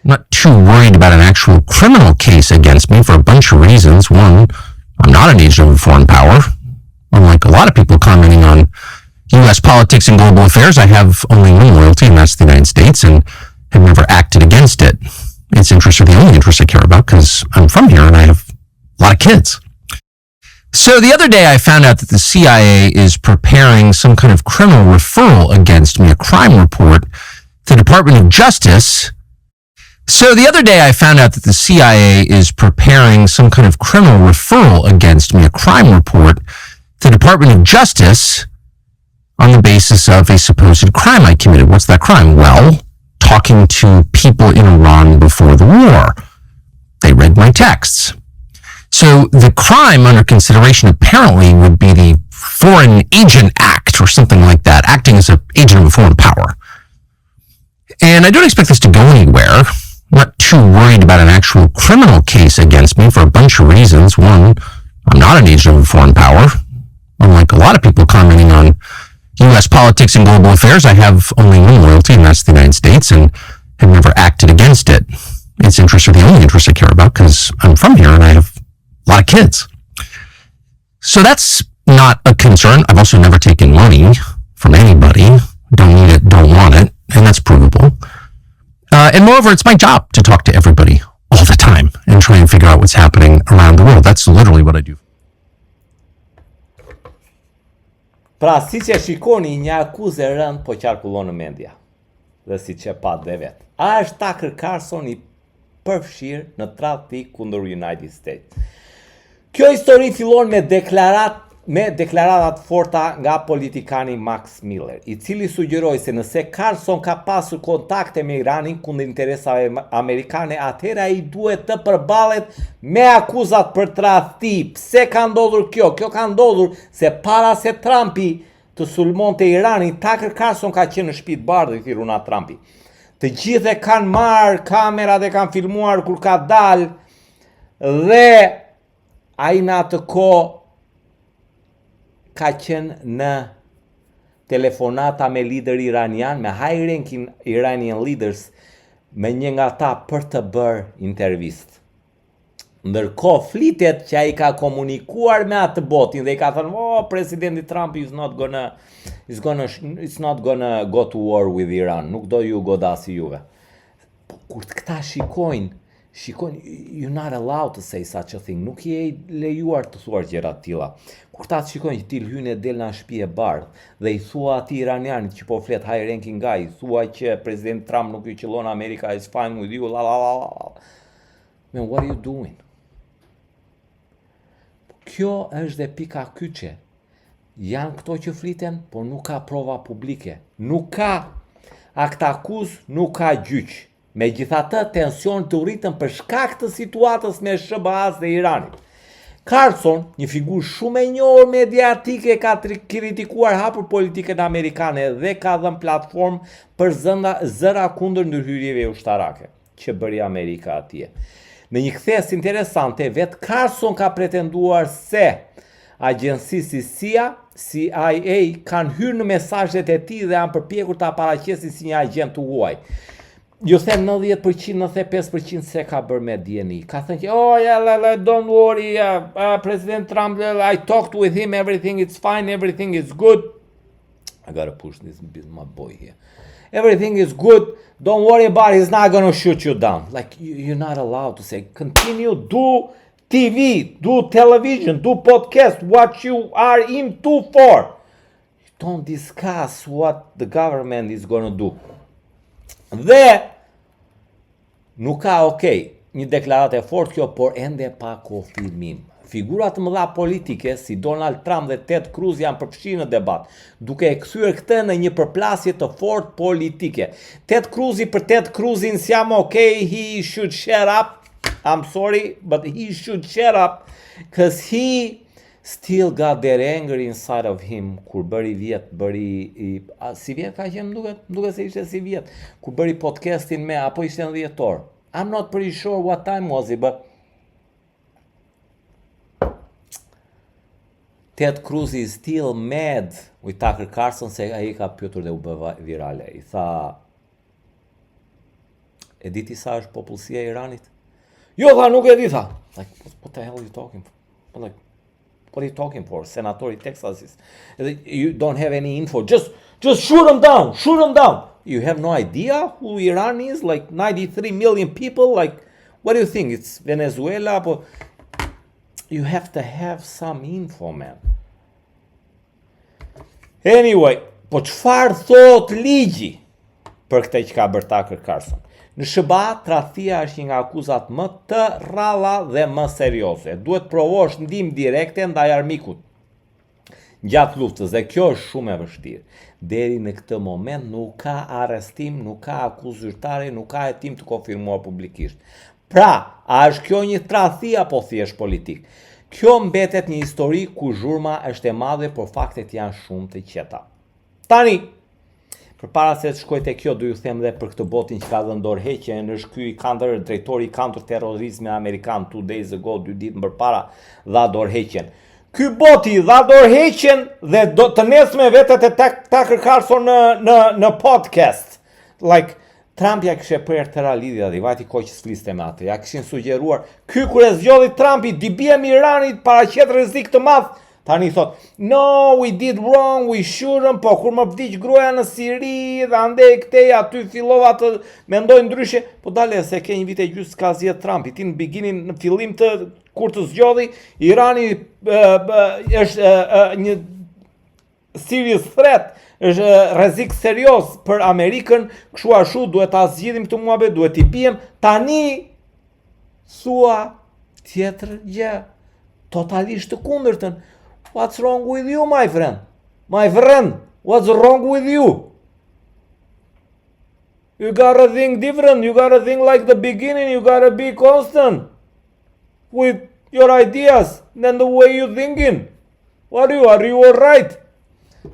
Not too worried about an actual criminal case against me for a bunch of reasons. One, I'm not an agent of a foreign power. Unlike a lot of people commenting on U.S. politics and global affairs, I have only one loyalty, and that's the United States, and have never acted against it. Its interests are the only interests I care about because I'm from here and I have a lot of kids. So the other day I found out that the CIA is preparing some kind of criminal referral against me, a crime report to the Department of Justice. So the other day I found out that the CIA is preparing some kind of criminal referral against me, a crime report to the Department of Justice on the basis of a supposed crime I committed. What's that crime? Well, talking to people in Iran before the war. They read my texts. So the crime under consideration apparently would be the Foreign Agent Act or something like that, acting as an agent of a foreign power. And I don't expect this to go anywhere. I'm not too worried about an actual criminal case against me for a bunch of reasons. One, I'm not an agent of a foreign power. Unlike a lot of people commenting on U.S. politics and global affairs, I have only one loyalty, and that's the United States, and have never acted against it. Its interests are the only interests I care about because I'm from here and I have a lot of kids. So that's not a concern. I've also never taken money from anybody. Don't need it, don't want it, and that's provable. And moreover, it's my job to talk to everybody all the time and try and figure out what's happening around the world. That's literally what I do. Pra, si që shikoni, një akuzë e rënd po qarkullon në media. Dhe si që pat dhe vetë. A është Tucker Carlson i përfshirë në tradhti kundër United States? Kjo histori fillon me deklaratat forta nga politikani Max Miller, i cili sugjeroi se nëse Carlson ka pasur kontakte me Iranin kundër interesave amerikane, atëherë ai duhet të përballet me akuzat për tradhti. Pse ka ndodhur kjo? Kjo ka ndodhur se para se Trumpi të sulmonte Iranin, Tucker Carlson ka qenë në shtëpitë Bardhit i Runa Trumpi. Të gjithë e kanë marrë kamerat e kanë filmuar kur ka dalë dhe ai në atë kohë ka qenë në telefonata me lider iranian, me high-ranking Iranian leaders, me një nga ta për të bërë intervist. Ndërkohë flitet që ai ka komunikuar me atë botin dhe i ka thënë, presidenti Trump it's not gonna go to war with Iran, nuk do ju godasi juve. Po kur këta shikojnë, you're not allowed to say such a thing. Nuk je lejuar të thuar gjëra të tilla. Kur ta shikojnë që ti hyn e del në shtëpi e bardh dhe i thua atij iranianit që po flet high ranking guy, i thua që president Trump nuk i qellon Amerika, is fine with you, la la la la. Man, what are you doing? Kjo është dhe pika kyçe. Janë këto që fliten, por nuk ka prova publike. Nuk ka akt akuz, nuk ka gjyq. Megjithatë, tension të rritën për shkak të situatës me SBA-s dhe Iranit. Carlson, një figurë shumë e njohur mediatike, ka kritikuar hapur politikën amerikane dhe ka dhënë platformë për zëra kundër ndërhyrjeve ushtarake që bëri Amerika atje. Në një kthes interesante, vetë Carlson ka pretenduar se agjencisë si CIA kanë hyrë në mesazhet e tij dhe janë përpjekur ta paraqesin si një agent huaj. Ju them 90%, 95% se ka bërë me DNI. Ka thënë që, don't worry, President Trump, I talked with him, everything is fine, everything is good. I gotta push this my boy here. Everything is good, don't worry about it, he's not gonna shoot you down. Like, you're not allowed to say, continue, do TV, do television, do podcast, what you are into for. You don't discuss what the government is gonna do. Dhe nuk ka një deklaratë e fortë kjo, por ende pa konfirmim. Figurat të mëdha politike si Donald Trump dhe Ted Cruz janë përfshirë në debat, duke e kthyer këtë në një përplasje të fortë politike. Ted Cruzin siam he should shut up. I'm sorry, but he should shut up because he still got that anger inside of him. Kur bëri vjet, si vjet ka qenë, duket se ishte si vjet, kur bëri podcastin me, apo ishte në 10 orë. I'm not pretty sure what time was it, but Ted Cruz is still mad with Tucker Carlson se ai ka pyetur dhe u bë virale. I tha, e di ti sa është popullsia e Iranit? Jo, tha, nuk e di, tha. Like, what the hell are you talking for? Like, what are you talking for? Senatori Texas. You don't have any info. Just shoot them down. Shoot them down. You have no idea who Iran is? Like 93 million people? Like, what do you think? It's Venezuela? But you have to have some info, man. Anyway, po çfarë thot ligji për këtë që ka bërë Tucker Carlson? Në SBA, tradhtia është një nga akuzat më të rralla dhe më serioze. Duhet provosh ndihmë direkte ndaj armikut gjatë luftës, dhe kjo është shumë e vështirë. Deri në këtë moment nuk ka arrestim, nuk ka akuzë zyrtare, nuk ka hetim të konfirmuar publikisht. Pra, a është kjo një tradhti apo thjesht politik? Kjo mbetet një histori ku zhurma është e madhe, por faktet janë shumë të qeta. Tani, përpara se të shkoj te kjo, do ju them dhe për këtë botin që ka dhënë dorëheqjen, është ky drejtori i counterterrorizmi amerikan 2 days ago, 2 ditë më parë, dha dorëheqjen. Ky boti dha dorëheqjen dhe do të nesme vetët e Tucker Carlson në podcast. Like, Trump ja kishte prerë tëra lidhja dhe i vajti koqës fliste me atë. Ja kishin sugjeruar, ky kur e zgjodhi Trumpi, dibiem Iranit paraqet rrezik të madh. Tani thot, no, we did wrong, we shouldn't, po kur më vdiq gruaja në Siri dhe andej këtej aty fillova të mendoj ndryshe, po dale se ke një vit e gjysmë ka zgjedh Trumpi. Ti në fillim të kur të zgjodhi, Irani është një serious threat, është rrezik serioz për Amerikën, kështu ashtu duhet ta zgjidhim këtë muhabet, duhet t'i bijem. Tani thua tjetër gjë, totalisht të kundërtën. What's wrong with you, my friend? My friend, what's wrong with you? You gotta think different, you gotta think like the beginning, you gotta be constant with your ideas than the way you're thinking. Are you alright?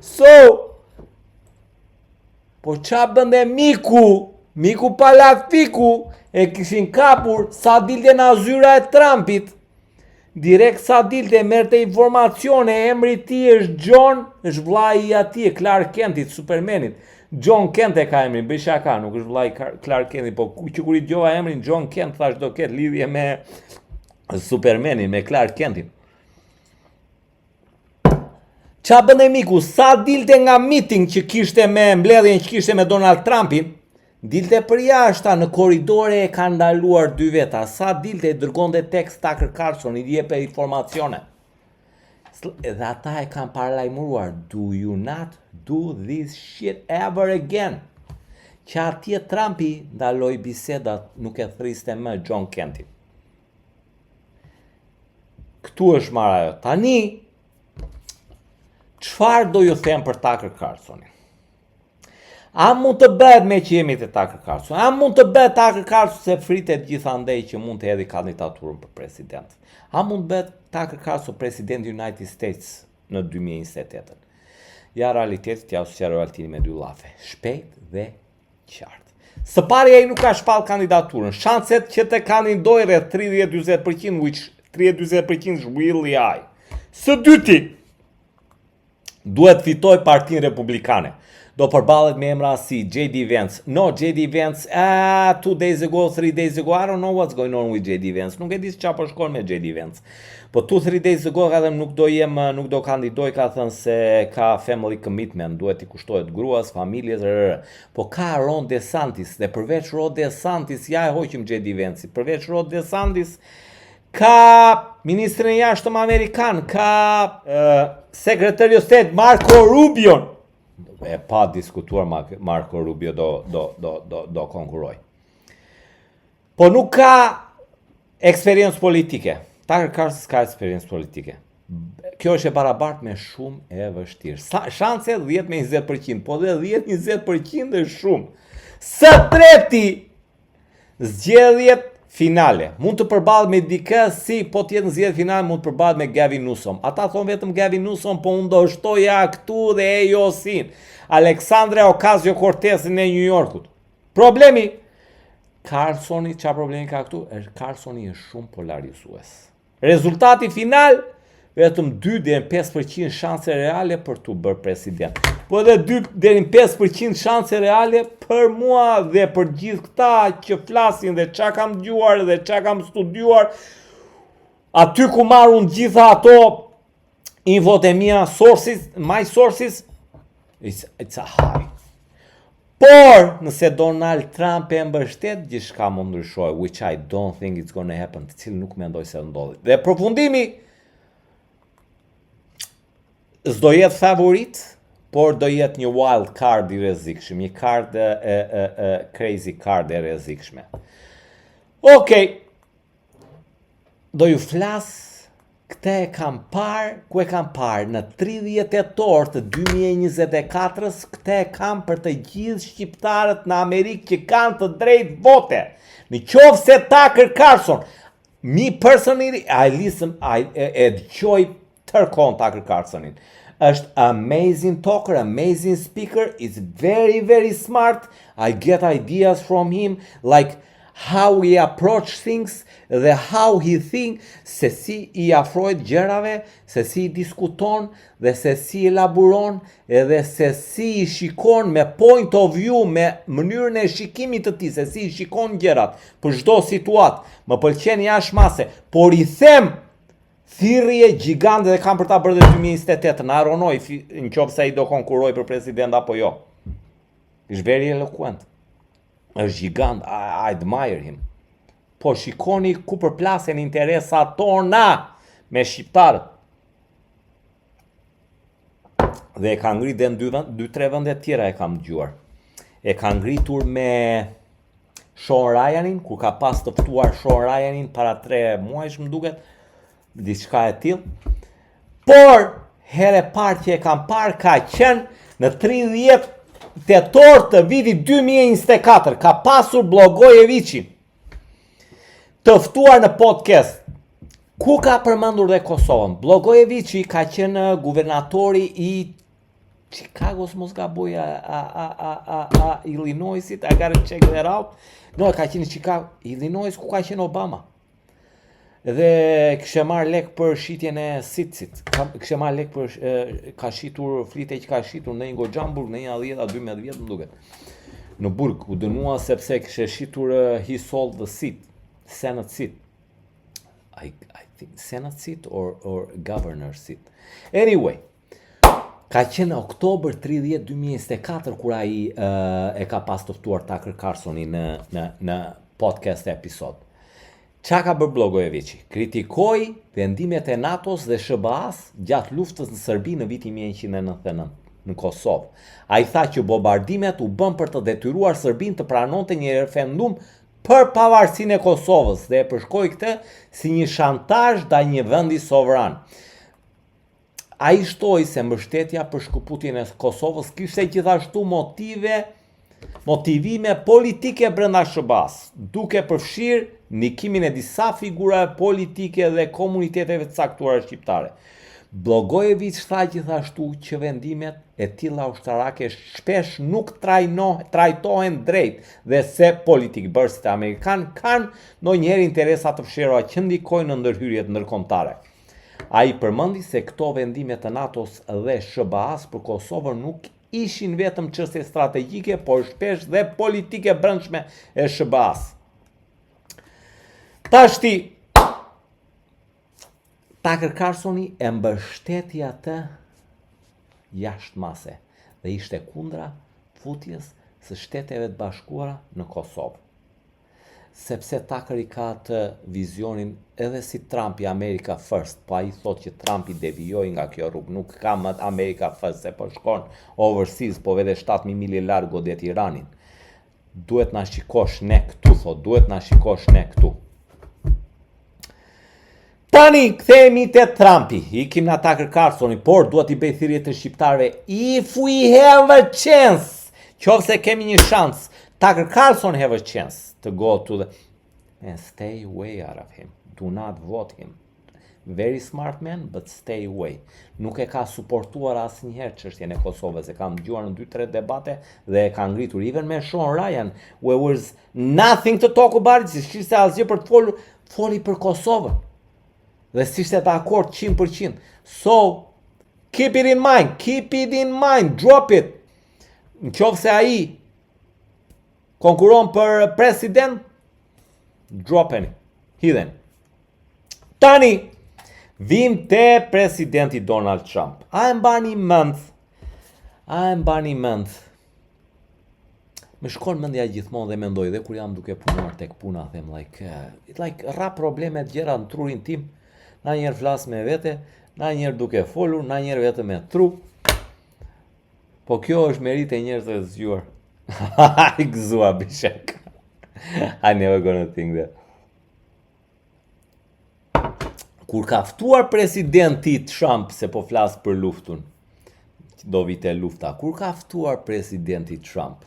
So, po qa bënde miku palafiku, e kishin kapur sa dilte nga zyra e Trumpit. Direkt sa dilte merte informacione, emri ti është John, është vllai i atij, Clark Kentit, Supermanit. John Kent e ka emrin, bëj shaka, nuk është vllai Clark Kentit, po që kur i dëgjova emrin John Kent thash do ketë lidhje me Supermanin, me Clark Kentin. Qa bënde miku, sa dilte nga meeting që kishte me mbledhjen që kishte me Donald Trumpin, dilte për jashta në korridore e ka ndaluar 2 veta. Sa dilte i dërgonte tekst Tucker Carlson, i jepe informacione. Dhe ata e kanë paralajmëruar, do you not do this shit ever again. Që atje Trumpi ndaloi bisedat, nuk e thriste më John Kentin. Këtu është marrë ajo. Tani, çfarë do ju them për Tucker Carlsonin? A mund të bëhet me që jemi të Tucker Carlson? A mund të bëhet Tucker Carlson se fritet gjithandej që mund të hedhë kandidaturën për president? A mund të bëhet Tucker Carlson president United States në 2028? Ja realitetit ja u sqaroi Altini me 2 llafe, shpejt dhe qartë. Së pari ai nuk ka shpall kandidaturën. Shanset që të kandidojë rreth 30-40%, which 30-40% is really high. Së dyti, duhet fitoj Partinë Republikane. Do përballet me emra si J.D. Vance. No, J.D. Vance, 2 days ago, 3 days ago, I don't know what's going on with J.D. Vance. Nuk e di çfarë po shkon me J.D. Vance. Po 2-3 days ago edhe nuk do kandidoj, ka thënë se ka family commitment, duhet i kushtohet gruas, familjes, Po ka Ron DeSantis, dhe përveç Ron DeSantis, ja e hoqim J.D. Vance, përveç Ron DeSantis, ka ministrin e jashtëm amerikan, ka Secretary of State Marco Rubio. E pa diskutuar Marco Rubio do konkuroj. Po nuk ka eksperiencë politike. Tucker Carlson ka eksperiencë politike. Kjo është e barabartë me shumë e vështirë. Shanse 10-20%, po dhe 10-20% është shumë. Së treti, zgjedhjet finale. Mund të përballet me dikë si po të jetë në zgjedhjet finale, mund të përballet me Gavin Newsom. Ata thonë vetëm Gavin Newsom, po unë do shtoja këtu dhe AOC-n. Alexandria Ocasio-Cortezin e New Yorkut. Problemi, Carlsoni, çfarë problemi ka këtu? Carlsoni është shumë polarizues. Rezultati final, vetëm 2-5% shanse reale për të bërë president. Po edhe 2-5% shanse reale për mua dhe për gjithë këta që flasin dhe çka kam dëgjuar dhe çka kam studiuar, aty ku marrun gjitha ato infot e mia, my sources, it's a high. Por, nëse Donald Trump e mbështet, gjithçka mund ndryshojë, which I don't think it's gonna happen, të cilë nuk mendoj se ndodhi. Dhe përfundimi, s'do jetë favorit, por do jetë një wild card i rrezikshëm, një card crazy card e rrezikshme. Okej, do ju flas, këtë e kam parë, ku e kam parë, në 30 tetor të 2024-s, këtë e kam për të gjithë shqiptarët në Amerikë që kanë të drejtë vote. Në qoftë se Tucker Carlson, me personally, e dëgjoj tërkohën Tucker Carlsonin. Është amazing talker, amazing speaker, is very, very smart. I get ideas from him, like how he approach things, dhe how he think, se si I afrohet gjërave, se si I diskuton, dhe se si elaboron, edhe se si I shikon me point of view, me mënyrën e shikimit të tij, se si I shikon gjërat, për çdo situatë. Më pëlqen jashtë mase, por I them thirrje gjigante dhe kam për ta bërë dhe 2028, në aronoj, në qoftë se ai do konkuroj për president apo jo. Is very eloquent. Është gjigant, I admire him. Po shikoni ku përplasen interesat tona me shqiptarët. Dhe e ka ngritur dhe në 2-3 vende tjera e kam dëgjuar. E ka ngritur me Sean Ryanin, kur ka pas të ftuar Sean Ryanin para 3 muajsh më duket, diçka e tillë. Por herë e parë që e kam parë ka qenë në 30 tetor të vitit 2024, ka pasur Blogojevici të ftuar në podcast. Ku ka përmendur dhe Kosovën? Blogojevici ka qenë guvernatori I Chicagos, mos gaboj, a Illinoisit, I gotta check that out. No, ka qenë Chicago, Illinois, ku ka qenë Obama. Dhe kishte marrë lek për shitjen e Sitsit. Kishte marrë lek për ka shitur flite që ka shitur në një Goxhamburg, në një 10-12 vjet më duket. Në burg u dënua sepse kishte shitur he sold the seat, Senate seat. I think Senate seat or governor seat. Anyway, ka qenë Oktober 30, 2024 kur ai e ka pas të ftuar Tucker Carlsonin në podcast episod. Qa ka bërë Blogojevici? Kritikoi vendimet e NATO-s dhe SBA-s gjatë luftës në Serbi në vitin 1999 në Kosovë. Ai tha që bombardimet u bën për të detyruar Serbin të pranonte një referendum për pavarësinë e Kosovës dhe e përshkroi këtë si një shantazh ndaj një vendi sovran. Ai shtoi se mbështetja për shkëputjen e Kosovës kishte gjithashtu motive motivime politike brenda SBA-s, duke përfshirë ndikimin e disa figurave politike dhe komuniteteve të caktuara shqiptare. Blogojevic tha gjithashtu që vendimet e tilla ushtarake shpesh nuk trajtohen drejt dhe se politikbërësit amerikan kanë ndonjëherë interesa të fshehura që ndikojnë në ndërhyrjet ndërkombëtare. Ai përmendi se këto vendime të NATO-s dhe SBA-s për Kosovën nuk ishin vetëm çështje strategjike, por shpesh dhe politike brendshme e SBA-s. Tashti Tucker Carlsoni e mbështeti atë jashtëmase dhe ishte kundra futjes së Shteteve të Bashkuara në Kosovë. Sepse Tucker i ka të vizionin edhe si Trumpi America First, pa i thot që Trumpi devijoi nga kjo rrugë, nuk ka më America First, se po shkon overseas, po vede 7.000 milje larg godet Iranin. Duhet na shikosh ne këtu, thot, duhet na shikosh ne këtu. Tani kthehemi te Trumpi, ikim na Tucker Carlsoni, por duhet i bëj thirrje të shqiptarëve, if we have a chance, qofse kemi një shans, Tucker Carlson have a chance to go to the and stay away out of him. Do not vote him. Very smart man, but stay away. Nuk e ka suportuar asnjëherë çështjen e Kosovës, e kam dëgjuar në 2-3 debate dhe e ka ngritur even me Sean Ryan, where was nothing to talk about, s'ishte asgjë për të folur, foli për Kosovën. Dhe s'ishte dakord 100%. So, keep it in mind, drop it. Në qoftë se ai konkuron për president, dropeni, hidhen. Tani, vim te presidenti Donald Trump. A e mbani mend. Më shkon mendja gjithmonë dhe mendoj, dhe kur jam duke punuar tek puna, them like ra probleme të gjëra në trurin tim, na njerë flas me vete, na njerë duke folur, na njerë vetëm me tru. Po kjo është merit e njerëz të zgjuar. I gëzua bishek. I never gonna think that. Kur ka ftuar presidenti Trump, se po flas për luftën, do vite lufta, kur ka ftuar presidenti Trump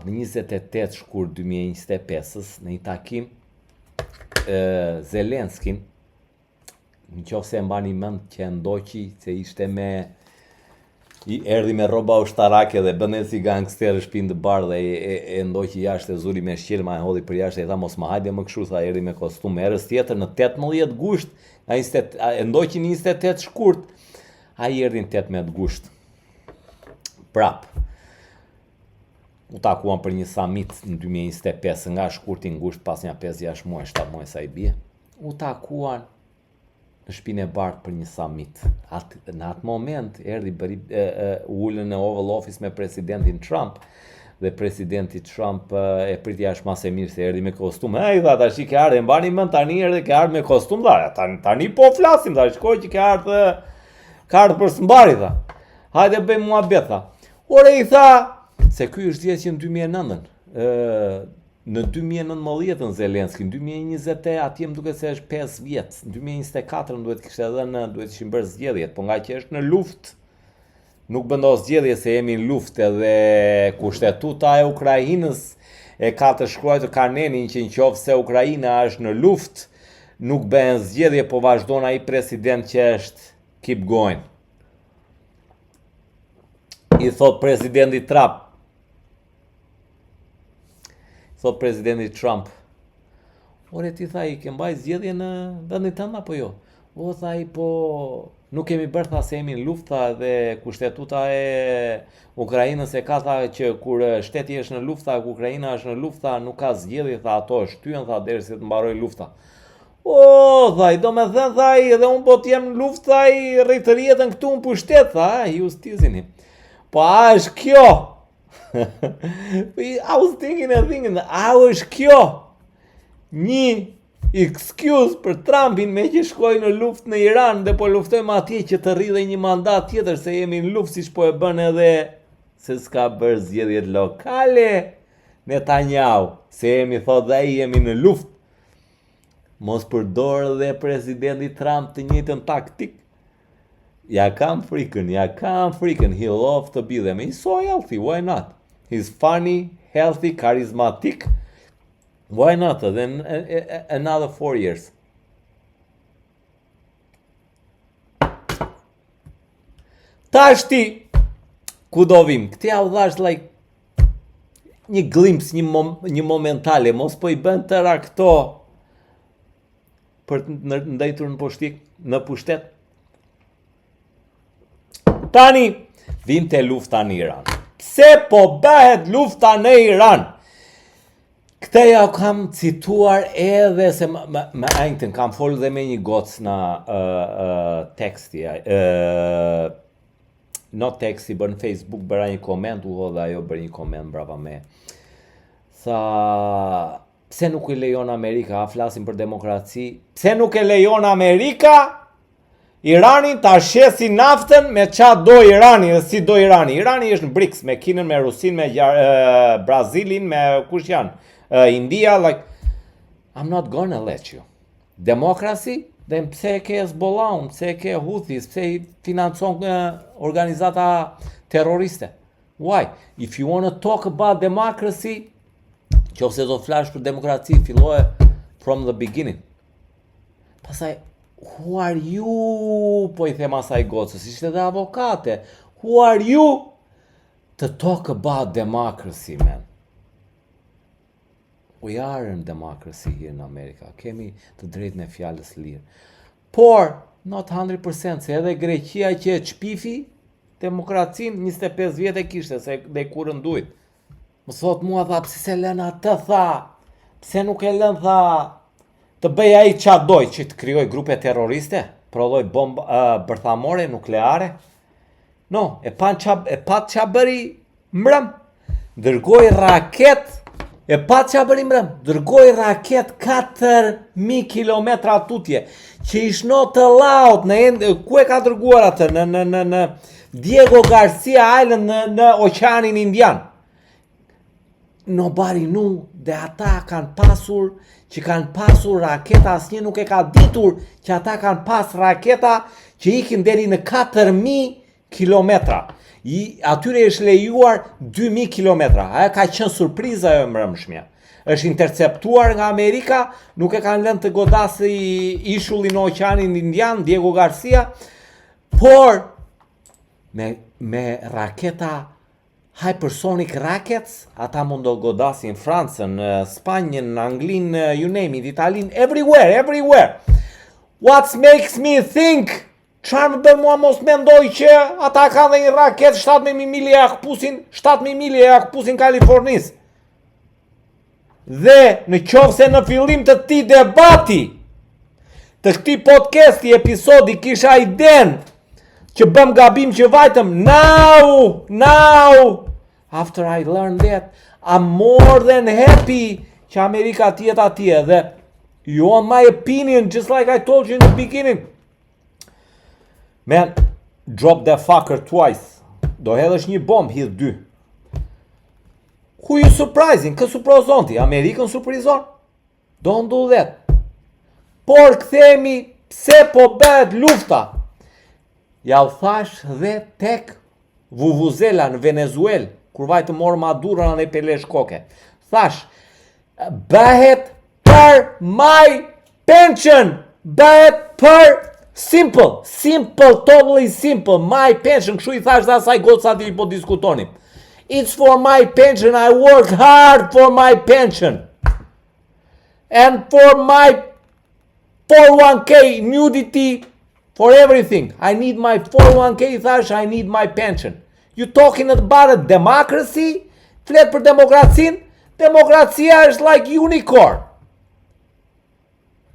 në 28 shkurt 2025 në një takim Zelenskin, në qoftë se mbani mend që ndoqi se ishte i erdhi me rroba ushtarake dhe bënë si gangster në shtëpinë të bardhë dhe e ndoqi jashtë, e zuri me shqirma, e hodhi për jashtë, e tha mos më hajde më kështu, tha erdhi me kostum. Herës tjetër në 18 gusht, e ndoqi në 28 shkurt, ai erdhi në 18 gusht. Prap. U takuan për një summit në 2025, nga shkurti ngusht pas një 5-6 muaj, 7 muaj sa i bie. U takuan në shtëpinë e bardhë për një summit. Në atë moment erdhi ulën në Oval Office me presidentin Trump dhe presidenti Trump e priti jashtëmas e mirë se erdhi me kostum. Ai dha tash që ardhi, mbani mend tani erdhi ke ardhi me kostum, dha. Tani po flasim, tha, shkoj që ka ardhi për s'mbari, tha. Hajde bëjmë muhabet, tha. Ore i tha se ky është vjedhje në 2009-ën. Në 2019 Zelenski, në 2020 atje më duket se është 5 vjet. Në 2024 duhet ishin bërë zgjedhjet, po nga që është në luftë, nuk vendos zgjedhje se jemi në luftë, edhe kushtetuta e Ukrainës e ka të shkruajtur kanenin që nëse Ukraina është në luftë, nuk bëhen zgjedhje, po vazhdon ai president që është keep going. I thot presidenti Trump. Ore ti tha i ke mbaj zgjedhje në vendin tënd apo jo? O tha i po nuk kemi bërë, tha se jemi në luftë dhe kushtetuta e Ukrainës e ka tha që kur shteti është në luftë, kur Ukraina është në luftë, nuk ka zgjedhje, tha ato shtyhen, tha derisa të mbarojë lufta. O tha i do me thënë, tha i edhe unë po t'jem në luftë, tha i rritë rjetën këtu në pushtet, tha i ustizini. Po a është kjo? I was thinking, a është kjo një excuse për Trumpin me që shkoj në luftë në Iran dhe po luftojmë atje që të rridhe një mandat tjetër se jemi në luftë, siç po e bën edhe se s'ka bërë zgjedhjet lokale Netanyahu, se jemi thot dhe ai jemi në luftë. Mos përdor dhe presidenti Trump të njëjtën taktik. Ja kam frikën. He loves to be them. He's so healthy, why not? He's funny, healthy, charismatic. Why not? Then another 4 years. Tash ti, ku do vim? Këtë ja u dhash like një glimpse, një momentale, mos po I bën tëra këto për të ndajtur në pushtet. Tani, vinte lufta në Iran. Pse po bëhet lufta në Iran? Këtë ja kam cituar edhe se me ajtën, kam folë dhe me një gocë në teksti, not teksti, bërë në Facebook, bëra një koment, u hodha ajo bërë një koment brava me. Sa, pse nuk I lejon Amerika, flasim për demokraci, pse nuk e lejon Amerika, Irani ta shesi naftën me qa do Irani dhe si do Irani. Irani është në BRICS, me Kinën, me Rusin, me Brazilin, me kush janë, India, like, I'm not gonna let you. Demokrasi, dhe pse e ke Hezbollahun, pse e ke Houthis, pse I financon organizata terroriste. Why? If you want to talk about democracy, qofse do flash për demokraci, filloje from the beginning. Pastaj, who are you, po I them asaj gocës, ishte dhe avokate, who are you to talk about democracy, man? We are in democracy here in America. Kemi të drejtën e fjalës lirë. Por, not 100%, se edhe Greqia që e çpifi, demokracin 25 vjet e kishte, se dhe kur ndujt. Më thot mua, tha, pse se lën atë, tha, pse nuk e lën, tha, të bëj ai qa doj, që të krijoj grupe terroriste, prodhoj bombë bërthamore, nukleare. No, e pat qa bëri mbrëm, dërgoj raket, dërgoj raket 4.000 kilometra tutje, që ishno të laut, ku e ka dërguar atë, në Diego Garcia Island, në Oqeanin Indian. Nobody knew, dhe ata kanë pasur, që kanë pasur raketa, asnjë nuk e ka ditur që ata kanë pas raketa që ikin deri në 4.000 kilometra. Atyre është lejuar 2.000 kilometra. Aja ka qenë surpriza e mbrëmshmja. Është interceptuar nga Amerika, nuk e kanë lënë të godasë ishullin në Oqeanin Indian, Diego Garcia, por me raketa hypersonic rockets, ata mund do godasin Francën, Spanjën, Anglinë, you name it, Italinë, everywhere. What makes me think? Çfarë më bën mua mos mendoj që ata kanë dhe një raket 7.000 milje e akpusin Kalifornisë. Dhe në qofse në fillim të këtij debati, të këtij podcasti episodi kisha iden që bëm gabim që vajtëm, now, after I learned that, I'm more than happy që Amerika tjetë atje, dhe you want my opinion, just like I told you in the beginning. Man, drop that fucker twice. Do hedhësh një bomb, hidh 2. Who you surprising? Kë surprizon ti? Amerikën surprizon? Don't do that. Por kthehemi pse po bëhet lufta. Ja u thash dhe tek Vuvuzela në Venezuel, kur vajtë morë Maduro në Pelesh Koke. Thash, bëhet për my pension, bëhet për simple, totally simple, my pension, kështu I thash dhe asaj goca ti po diskutonim. It's for my pension, I work hard for my pension. And for my 401k, nudity, for everything. I need my 401k, thash, I need my pension. You talking about a democracy? Flet për demokracin? Demokracia është like unicorn.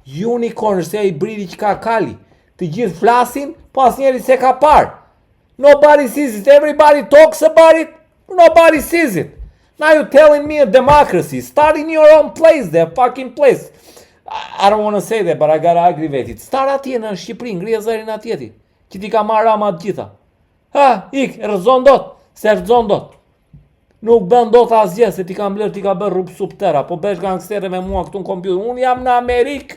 Unicorn është e hibridi që ka kali. Të gjithë flasin, po asnjëri se ka parë. Nobody sees it. Everybody talks about it. Nobody sees it. Now you're telling me a democracy. Start in your own place, the fucking place. I don't want to say that, but I gotta aggravate it. Start atje në Shqipëri, ngrije zërin atjeti, që ti ka marrë Rama të gjitha. Rëzon dot, se rëzon dot. Nuk bën dot asgjë, se ti ka mbledh, ti ka bërë rrup subtera, po bësh gangstere me mua këtu në kompjuter. Unë jam në Amerikë.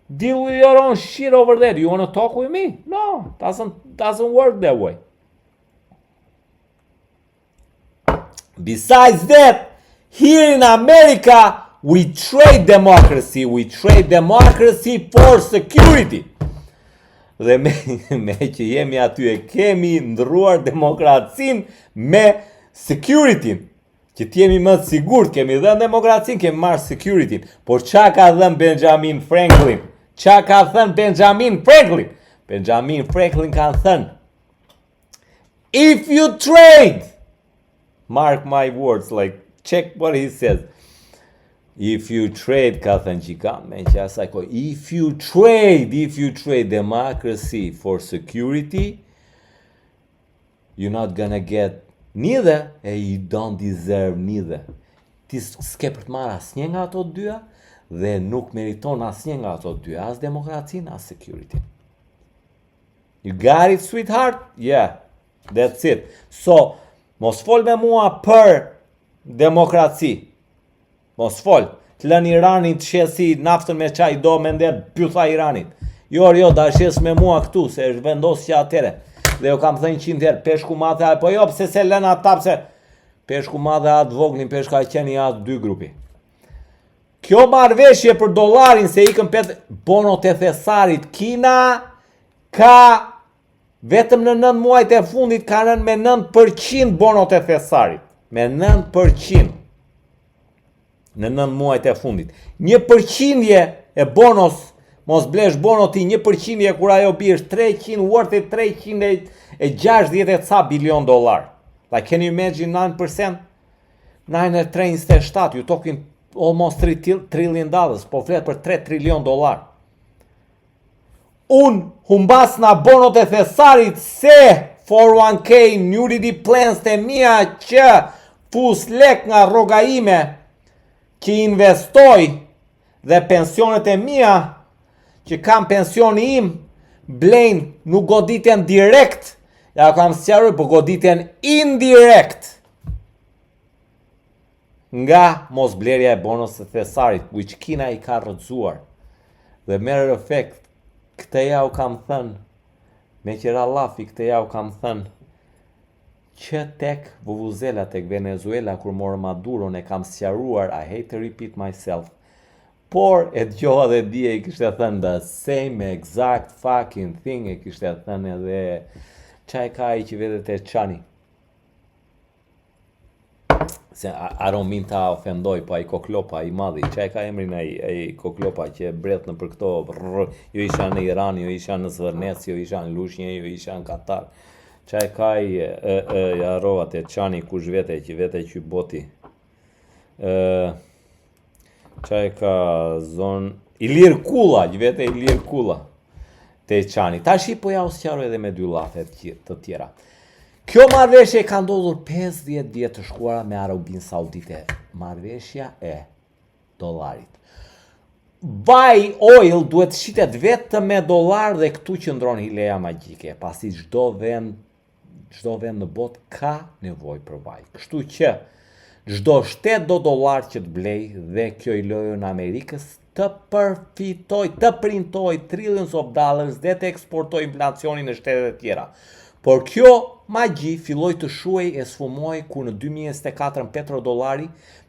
Deal with your own shit over there. You want to talk with me? No, doesn't work that way. Besides that, here in America, we trade democracy. We trade democracy for security. Dhe me që jemi aty e kemi ndruar demokracin me security. Që t'jemi më të sigurt, kemi dhënë demokracin, kemi marrë security. Por qa ka dhënë Benjamin Franklin? Qa ka thënë Benjamin Franklin? Benjamin Franklin ka thënë, if you trade, mark my words, like, check what he says. If you trade, ka thënë gjikam, me që asaj ko, if you trade democracy for security, you're not gonna get neither, and you don't deserve neither. Ti s'ke për të marrë asnjë nga ato dyja, dhe nuk meriton asnjë nga ato dyja, as demokracin, as security. You got it, sweetheart? Yeah, that's it. So, mos fol me mua për demokraci. Mos fol. Të lën Iranin të shesi naftën me çaj do me nder pytha Iranit. Jo, da shes me mua këtu, se është vendosja atyre. Dhe jo kam thënë 100 herë, peshku madhe, po jo, pse se lën ata, pse peshku madhe atë voglin, peshka qeni atë 2 grupi. Kjo marrëveshje për dollarin se ikën bonot e thesarit, Kina ka vetëm në 9 muajt e fundit ka rënë me 9% bonot e thesarit. Me 9%. Në 9 muajt e fundit. 1% e bonos, mos blesh bonoti, 1% kur ajo bie është 300, worth it 360 e ca bilion dollar. Like, can you imagine 9%? 9.327, you're talking almost $3 trillion, po flet për 3 trilion dollar. Unë humbas nga bonot e thesarit se 401k, annuity plans të mia që fus lek nga rroga ime, që investoj dhe pensionet e mia, që kam pensioni im, blejnë nuk goditen direkt, ja kam sqaruar, po goditen indirekt. Nga mos blerja e bonus të thesarit, which Kina i ka rrëzuar. Dhe merr efekt, këtë ja u kam thënë, me qira lafi këtë ja u kam thënë, që tek Vuvuzela, tek Venezuela, kur morë Maduro, ne kam sqaruar, I hate to repeat myself, por e dëgjova dhe dje i kishte thënë the same exact fucking thing, e kishte thënë edhe çaj ka i që vedet e Çani. Se I don't mean ta ofendoj, po ai koklopa i madhi, çaj ka emrin ai koklopa që bret në për këto, jo isha në Iran, jo isha në Zvërnec, jo isha në Lushnjë, jo isha në Katar. Çaj ka i jarovat e Çani kush vete që vete që boti. Çaj ka zon Ilir Kulla, që vete Ilir Kulla te Çani. Tashi po ja usqaroj edhe me 2 llafe të tjera. Kjo marrëveshje ka ndodhur 50 vjet të shkuara me Arabinë Saudite. Marrëveshja e dollarit. Buy oil duhet shitet vetëm me dollar dhe këtu qëndron hileja magjike, pasi çdo vend në botë ka nevojë për vaj. Kështu që çdo shtet do dollar që të blej dhe kjo i lojën Amerikës të përfitoj, të printoj trillions of dollars dhe të eksportoj inflacionin në shtetet e tjera. Por kjo magji filloi të shuej e sfumoi kur në 2024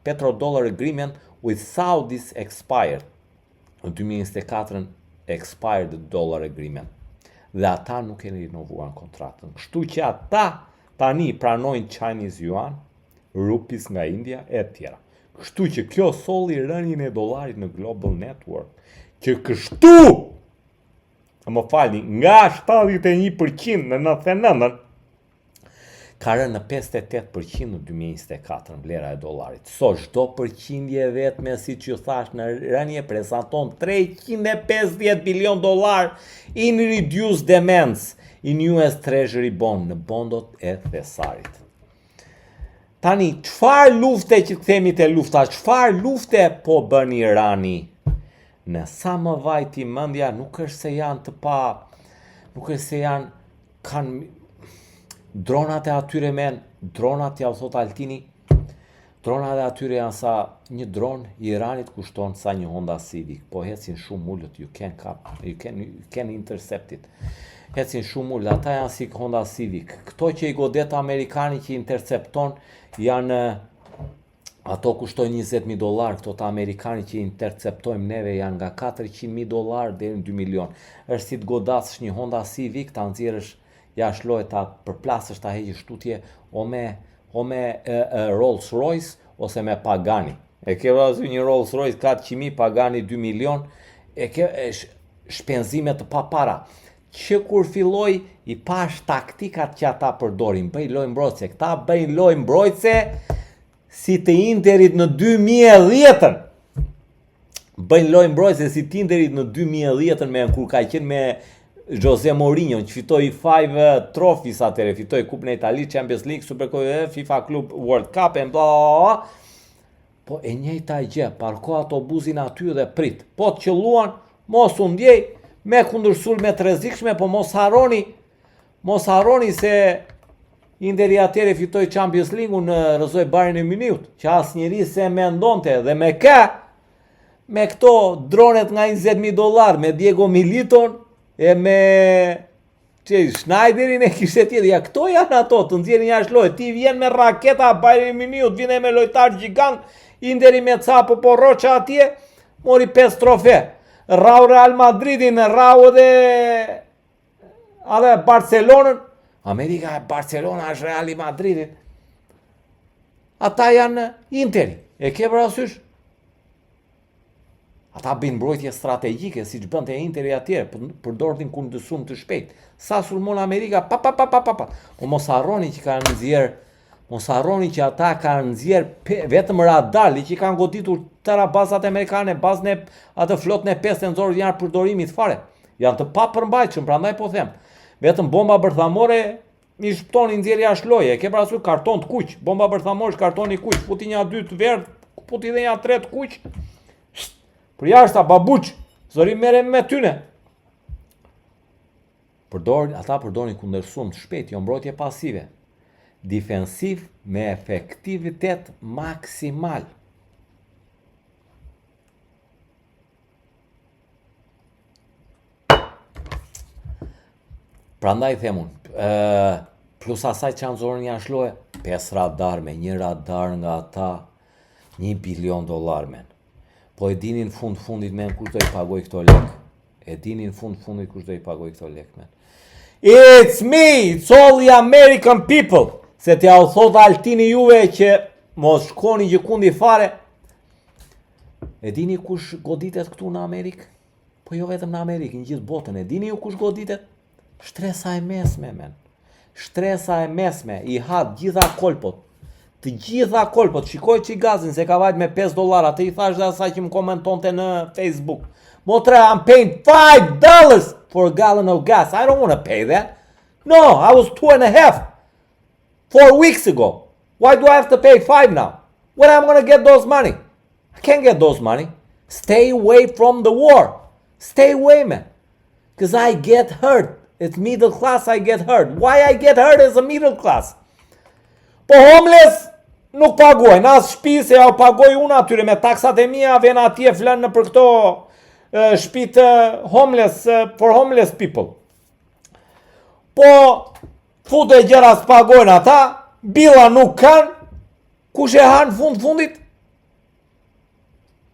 petrodollar agreement with Saudis expired. Në 2024 expired the dollar agreement. Dhe ata nuk e rinovuan kontratën. Kështu që ata tani pranojnë Chinese Yuan, rupees nga India e tjera. Kështu që kjo solli rënien e dollarit në Global Network, që kështu, më falni, nga 71% në 99, ka rënë në 58% në 2024 në vlera e dollarit. So, çdo përqindje vetme, si që thash, në rënje prezanton 350 bilion dollar in reduced demands in US Treasury bond, në bondot e thesarit. Tani, çfarë lufte që themi te lufta, çfarë lufte po bën Irani? Në sa më vajti mendja, nuk është se janë të pa, nuk është se kanë dronat e atyre men, dronat ja u thot Altini, Dronat e atyre janë sa një dron i Iranit kushton sa një Honda Civic, po hecin shumë ullët, you can intercept it. Hecin shumë ullët, ata janë si Honda Civic. Këto që i godet Amerikani që intercepton janë ato kushtojnë $20,000, këto të Amerikani që interceptojmë neve janë nga $400,000 deri në 2 milion. Është si të godasësh një Honda Civic, ta nxjerrësh jashtë lojë, ta përplasësh, ta heqësh tutje o me Rolls Royce ose me Pagani. E ke vrazu një Rolls Royce 400.000, Pagani 2 milion, e ke shpenzime të papara. Që kur filloi i pash taktikat që ata përdorin, bëjnë lojë mbrojtëse. Këta bëjnë lojë mbrojtëse si të Interit në 2010-ën. Bëjnë lojë mbrojtëse si të Interit në 2010-ën me kur ka qenë me Jose Mourinho, që fitoi 5 trophies atëre, fitoi Kupën e Italisë, Champions League, Supercopë, FIFA Club World Cup e bla bla bla. Po e njëjta gjë, parko autobusin aty dhe prit. Po të qelluan, mos u ndjej me kundërsulme të rrezikshme, po mos harroni se Interi atëre fitoi Champions League-un në rrezoi Bayern Munich, që asnjëri se mendonte dhe me këto dronet nga $20,000 me Diego Militon e me Schneiderin e kishte tjetër. Ja, këto janë ato të nxjerrin jashtë lojë. Ti vjen me raketa Bayern Munich, vjen me lojtar gjigant, Interi me capo po Rocha atje, mori 5 trofe. Rau Real Madridin, rau edhe Barcelonën. Amerika e Barcelona është Real Madridin. Ata janë Interi. E ke parasysh? Ata bëjnë mbrojtje strategjike, si që bënte Interi atjerë, përdordin kundërsum të shpejt. Sa sulmon Amerika, pa. O mos harroni që kanë nxjerr, mos harroni që ata kanë nxjerr vetëm radali që kanë goditur tëra bazat amerikane, bazën e atë flotën e 5 nxorë janë përdorimit fare. Janë të papërmbajtshëm, prandaj po them. Vetëm bomba bërthamore i shpëtoni nxjerrja jashtë loje. Ke parasysh karton të kuq, bomba bërthamore kartoni kuq, futi një 2 të verdh, futi dhe një 3 të kuq. Për jashta, babuq, zëri mere me tyne. Ata përdorin kundërsum të shpejt, jo mbrojtje pasive. Defensiv me efektivitet maksimal. Prandaj themun, plus asaj që anëzorin jashtë loje, 5 radar me, një radar nga ata, $1 bilion men. Po e dinin fundit men kush do i pagoj këto lek. Men. It's me, it's all the American people. Se t'ja u thot Altini juve që mos shkoni gjikundi fare. E dini kush goditet këtu në Amerikë? Po jo vetëm në Amerikë, në gjithë botën. E dini ju kush goditet? Shtresa e mesme, men. Shtresa e mesme, i hat gjitha kolpot. Të gjitha kolpot, shikoj që i gazin se ka vajt me $5, atë i thash dhe asaj që më komentonte në Facebook. Motre, I'm paying $5 for a gallon of gas. I don't want to pay that. No, I was 2.5 4 weeks ago. Why do I have to pay 5 now? When am I going to get those money? I can't get those money. Stay away from the war. Stay away, man. Because I get hurt. It's middle class, I get hurt. Why I get hurt as a middle class? Po homeless nuk pagojnë, as shtëpi se ja u pagoj unë atyre me taksat e mia, vjen atje flan në për këto shtëpitë homeless, for homeless people. Po futë gjëra s'pagojnë ata, billa nuk kanë, kush e han fundit?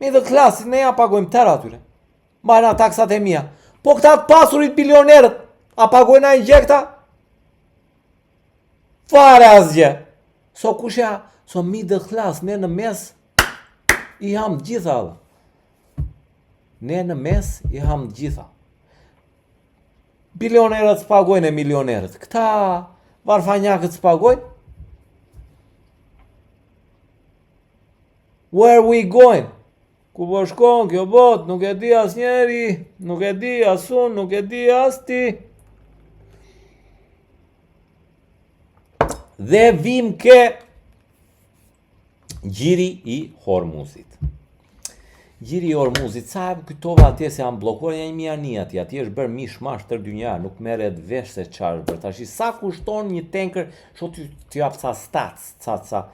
Middle class, ne ja pagojmë tërë atyre. Mbajnë taksat e mia. Po këta të pasurit bilionerët, a pagojnë ai gjekta? Fare asgjë. So kush ja, so middle class, ne në mes i ham gjitha. Ne në mes i ham gjitha. Bilionerët s'pagojnë e milionerët. Këta varfanjakët s'pagojnë. Where we going? Ku po shkon kjo bot, nuk e di as njeri, nuk e di as unë, nuk e di as ti. Dhe vim ke gjiri i Hormuzit. Gjiri i Hormuzit, sa këtova atje se janë blokuar janë një ani atje është bërë mishmash tër dynja, nuk merret vesh se çfarë bërë. Tash sa kushton një tanker, shoh ti jap ca stats, ca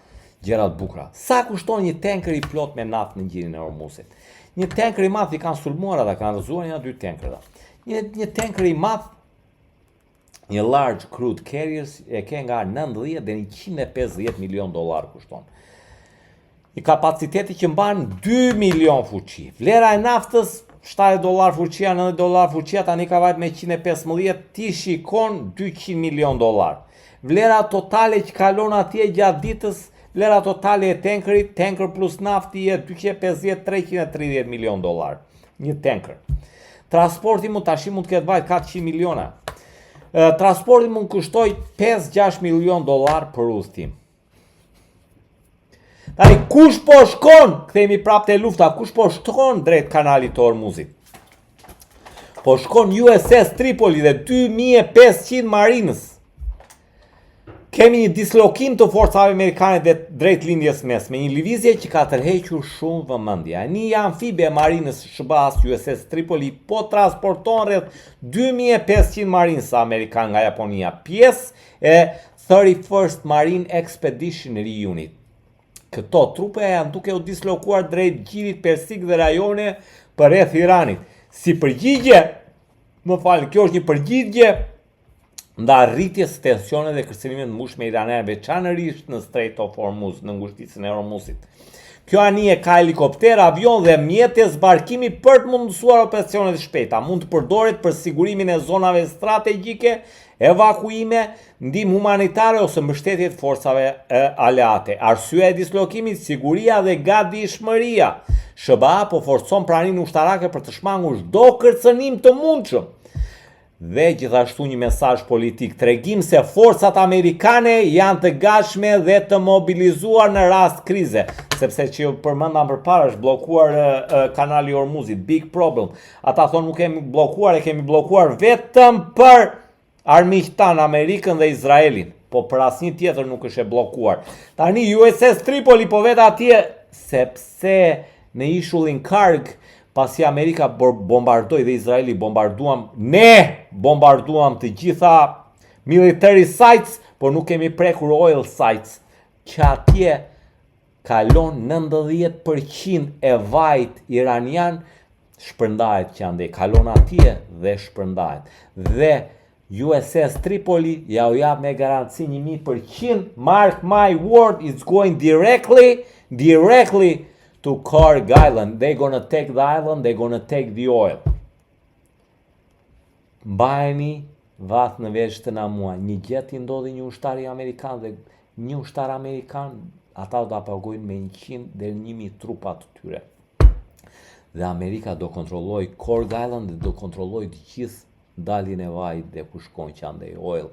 gjëra të bukura. Sa kushton një tanker i plot me naftë në ngjyrin e Ormuzit? Një tanker i madh i kanë sulmuar ata, kanë rrëzuar janë 2 tankera. Një tanker i madh, një large crude carriers e ke nga 90 deri në $150 milion kushton. I kapaciteti që mban 2 milion fuqi. Vlera e naftës $7 fuqia, $90 fuqia, tani ka vajt me 115, ti shikon $200 milion. Vlera totale që kalon atje gjatë ditës, vlera totale e tankerit, tanker plus nafti e 250-330 milion dollar. Një tanker. Transporti mund të ketë vajt 400 miliona. Transporti mund kushtoj 5-6 milion dollar për udhëtim. Tani, kush po shkon, kthehemi prapë te lufta, kush po shkon drejt kanalit të Ormuzit? Po shkon USS Tripoli dhe 2500 marinës. Kemi një dislokim të forcave amerikane drejt lindjes mesme, një lëvizje që ka tërhequr shumë vëmendje. Një amfibe e marinës SHBAS USS Tripoli po transporton rreth 2500 marinës amerikan nga Japonia, pjesë e 31st Marine Expeditionary Unit. Këto trupe janë duke u dislokuar drejt gjirit persik dhe rajone përreth Iranit. Si përgjigje, kjo është një përgjigje nda rritjes së tensioneve dhe kërcënimeve të mbushme iraniane, veçanërisht në Strait of Hormuz, në ngushticën e Hormuzit. Kjo anije ka helikopter, avion dhe mjete zbarkimi për të mundësuar operacionet e shpejta. Mund të përdoret për sigurimin e zonave strategjike, evakuime, ndihmë humanitare ose mbështetje të forcave aleate. Arsyeja e dislokimit, siguria dhe gatishmëria. SHBA po forcon praninë ushtarake për të shmangur çdo kërcënim të mundshëm. Dhe gjithashtu një mesazh politik, tregim se forcat amerikane janë të gatshme dhe të mobilizuar në rast krize, sepse që përmendam përpara është bllokuar kanali Ormuzit, big problem. Ata thonë nuk kemi bllokuar, kemi bllokuar vetëm për armiqtan Amerikën dhe Izraelin, po për asnjë tjetër nuk është e bllokuar. Tani USS Tripoli po vet atje sepse në ishullin Karg, pasi Amerika bombardoi dhe Izraeli ne bombarduam të gjitha military sites, por nuk kemi prekur oil sites, që atje kalon 90% e vajt iranian shpërndahet që ande, kalon atje dhe shpërndahet. Dhe USS Tripoli ja u jap me garanci 1000%, mark my word, it's going directly to Karg Island. They're gonna take the island, they're gonna take the oil. Mbajeni vath në veç të na mua. Një gjeti ndodhi një ushtari amerikan dhe një ushtar amerikan, ata do ta pagojnë me 100 deri 1000 trupa të tyre. Dhe Amerika do kontrolloj Karg Island dhe do kontrolloj të gjithë daljen e vajit dhe ku shkon që andej oil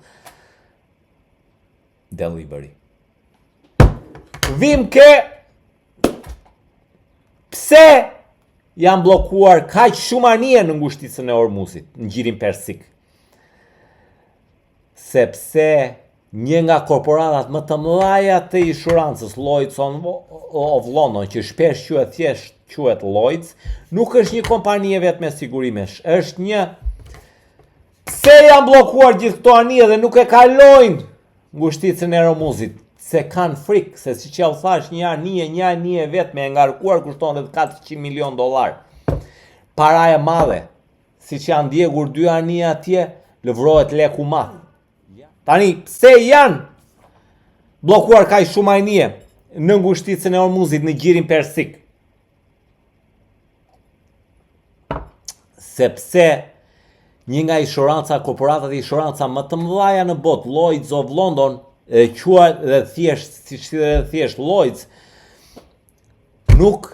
delivery. Vim ke pse janë bllokuar kaq shumë anije në ngushticën e Ormuzit, në gjirin persik? Sepse një nga korporatat më të mëdha të inshurancës, Lloyd's of London, që shpesh quhet Lloyd's, nuk është një kompani e vetme sigurimesh, është një. Pse janë bllokuar gjithë këto anije dhe nuk e kalojnë ngushticën e Ormuzit? Se kanë frikë, se si që u thash, një anije vetme e ngarkuar kushton rreth $400 milion. Para e madhe, si që janë djegur 2 anije atje, lëvrohet leku madh. Tani, pse janë bllokuar kaq shumë anije në ngushticën e Ormuzit në gjirin persik? Sepse një nga korporatat e inshuranca më të mëdha në botë, Lloyd's of London, quhet dhe thjesht Lloyd's, nuk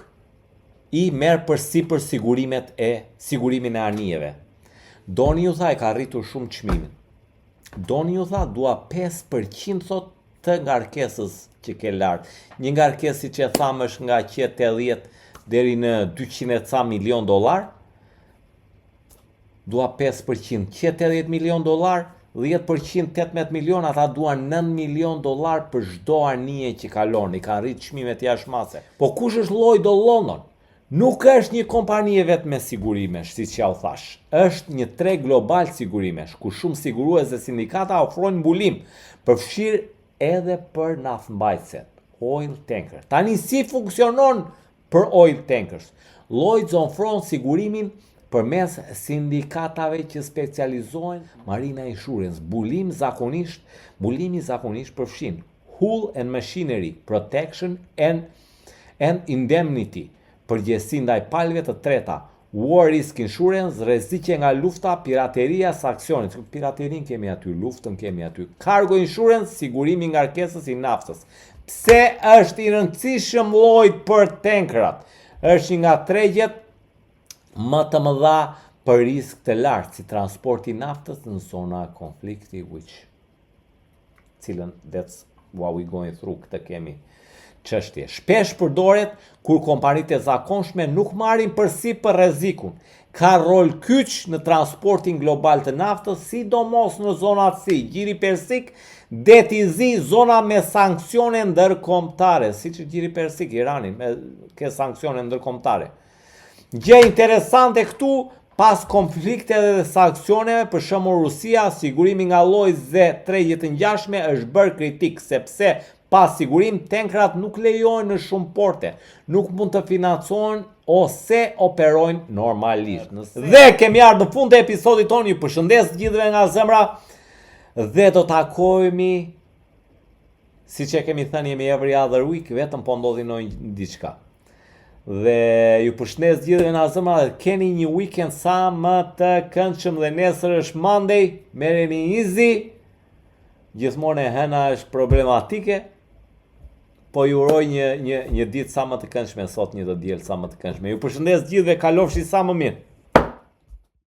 i merr përsipër sigurimin e anijeve. Doni ju tha e ka rritur shumë çmimin. Doni ju tha dua 5% thot të ngarkesës që ke lart. Një ngarkesë siç e tham është nga $80 deri në $200 milion. Dua 5%, $80 milion, 10% 18 milion, ata duan $9 milion për çdo anije që kalon, i kanë rrit çmimet jashtëmase. Po kush është Lloyd's of London? Nuk është një kompani e vetme sigurimesh, siç ja u thash. Është një treg global sigurimesh, ku shumë sigurues dhe sindikata ofrojnë mbulim, përfshirë edhe për naftëmbajtësit. oil tanker. Tani si funksionon për oil tankers? Lloyds ofron sigurimin përmes sindikatave që specializohen Marina Insurance. Bulimi zakonisht përfshin hull and machinery protection and indemnity, përgjegjësi ndaj palëve të treta, war risk insurance, rreziqe nga lufta, pirateria, sankcionet. Piraterin kemi aty, luftën kemi aty. Cargo insurance, sigurimi nga ngarkesës i naftës. Pse është i rëndësishëm Lloyd për tankerat? Është nga tregjet më të mëdha për risk të lartë, si transporti naftës në zona konflikti, that's what we going through, këtë kemi çështje. Shpesh përdoret kur kompanitë e zakonshme nuk marrin përsipër rrezikun. Ka rol kyç në transportin global të naftës, sidomos në zonat si Gjiri Persik, Deti i Zi, zona me sanksione ndërkombëtare, siç Gjiri Persik, Irani, ke sanksione ndërkombëtare. Gjë interesante këtu, pas konflikteve dhe sanksioneve, për shembull Rusia, sigurimi nga Lloyds dhe tregjet të ngjashme është bërë kritik, sepse pas sigurim tankrat nuk lejohen në shumë porte, nuk mund të financohen ose operojnë normalisht. Dhe kemi ardhur në fund të episodit tonë, ju përshëndes gjithëve nga zemra dhe do takohemi, siç e kemi thënë, jemi every other week, vetëm po ndodhi ndonjë diçka. Dhe ju përshëndes gjithëve nga zemra dhe keni një weekend sa më të këndshëm dhe nesër është Monday, merreni easy. Gjithmonë e hëna është problematike, po ju uroj një ditë sa më të këndshme sot, një të diel sa më të këndshme. Ju përshëndes gjithëve, kalofshi sa më mirë.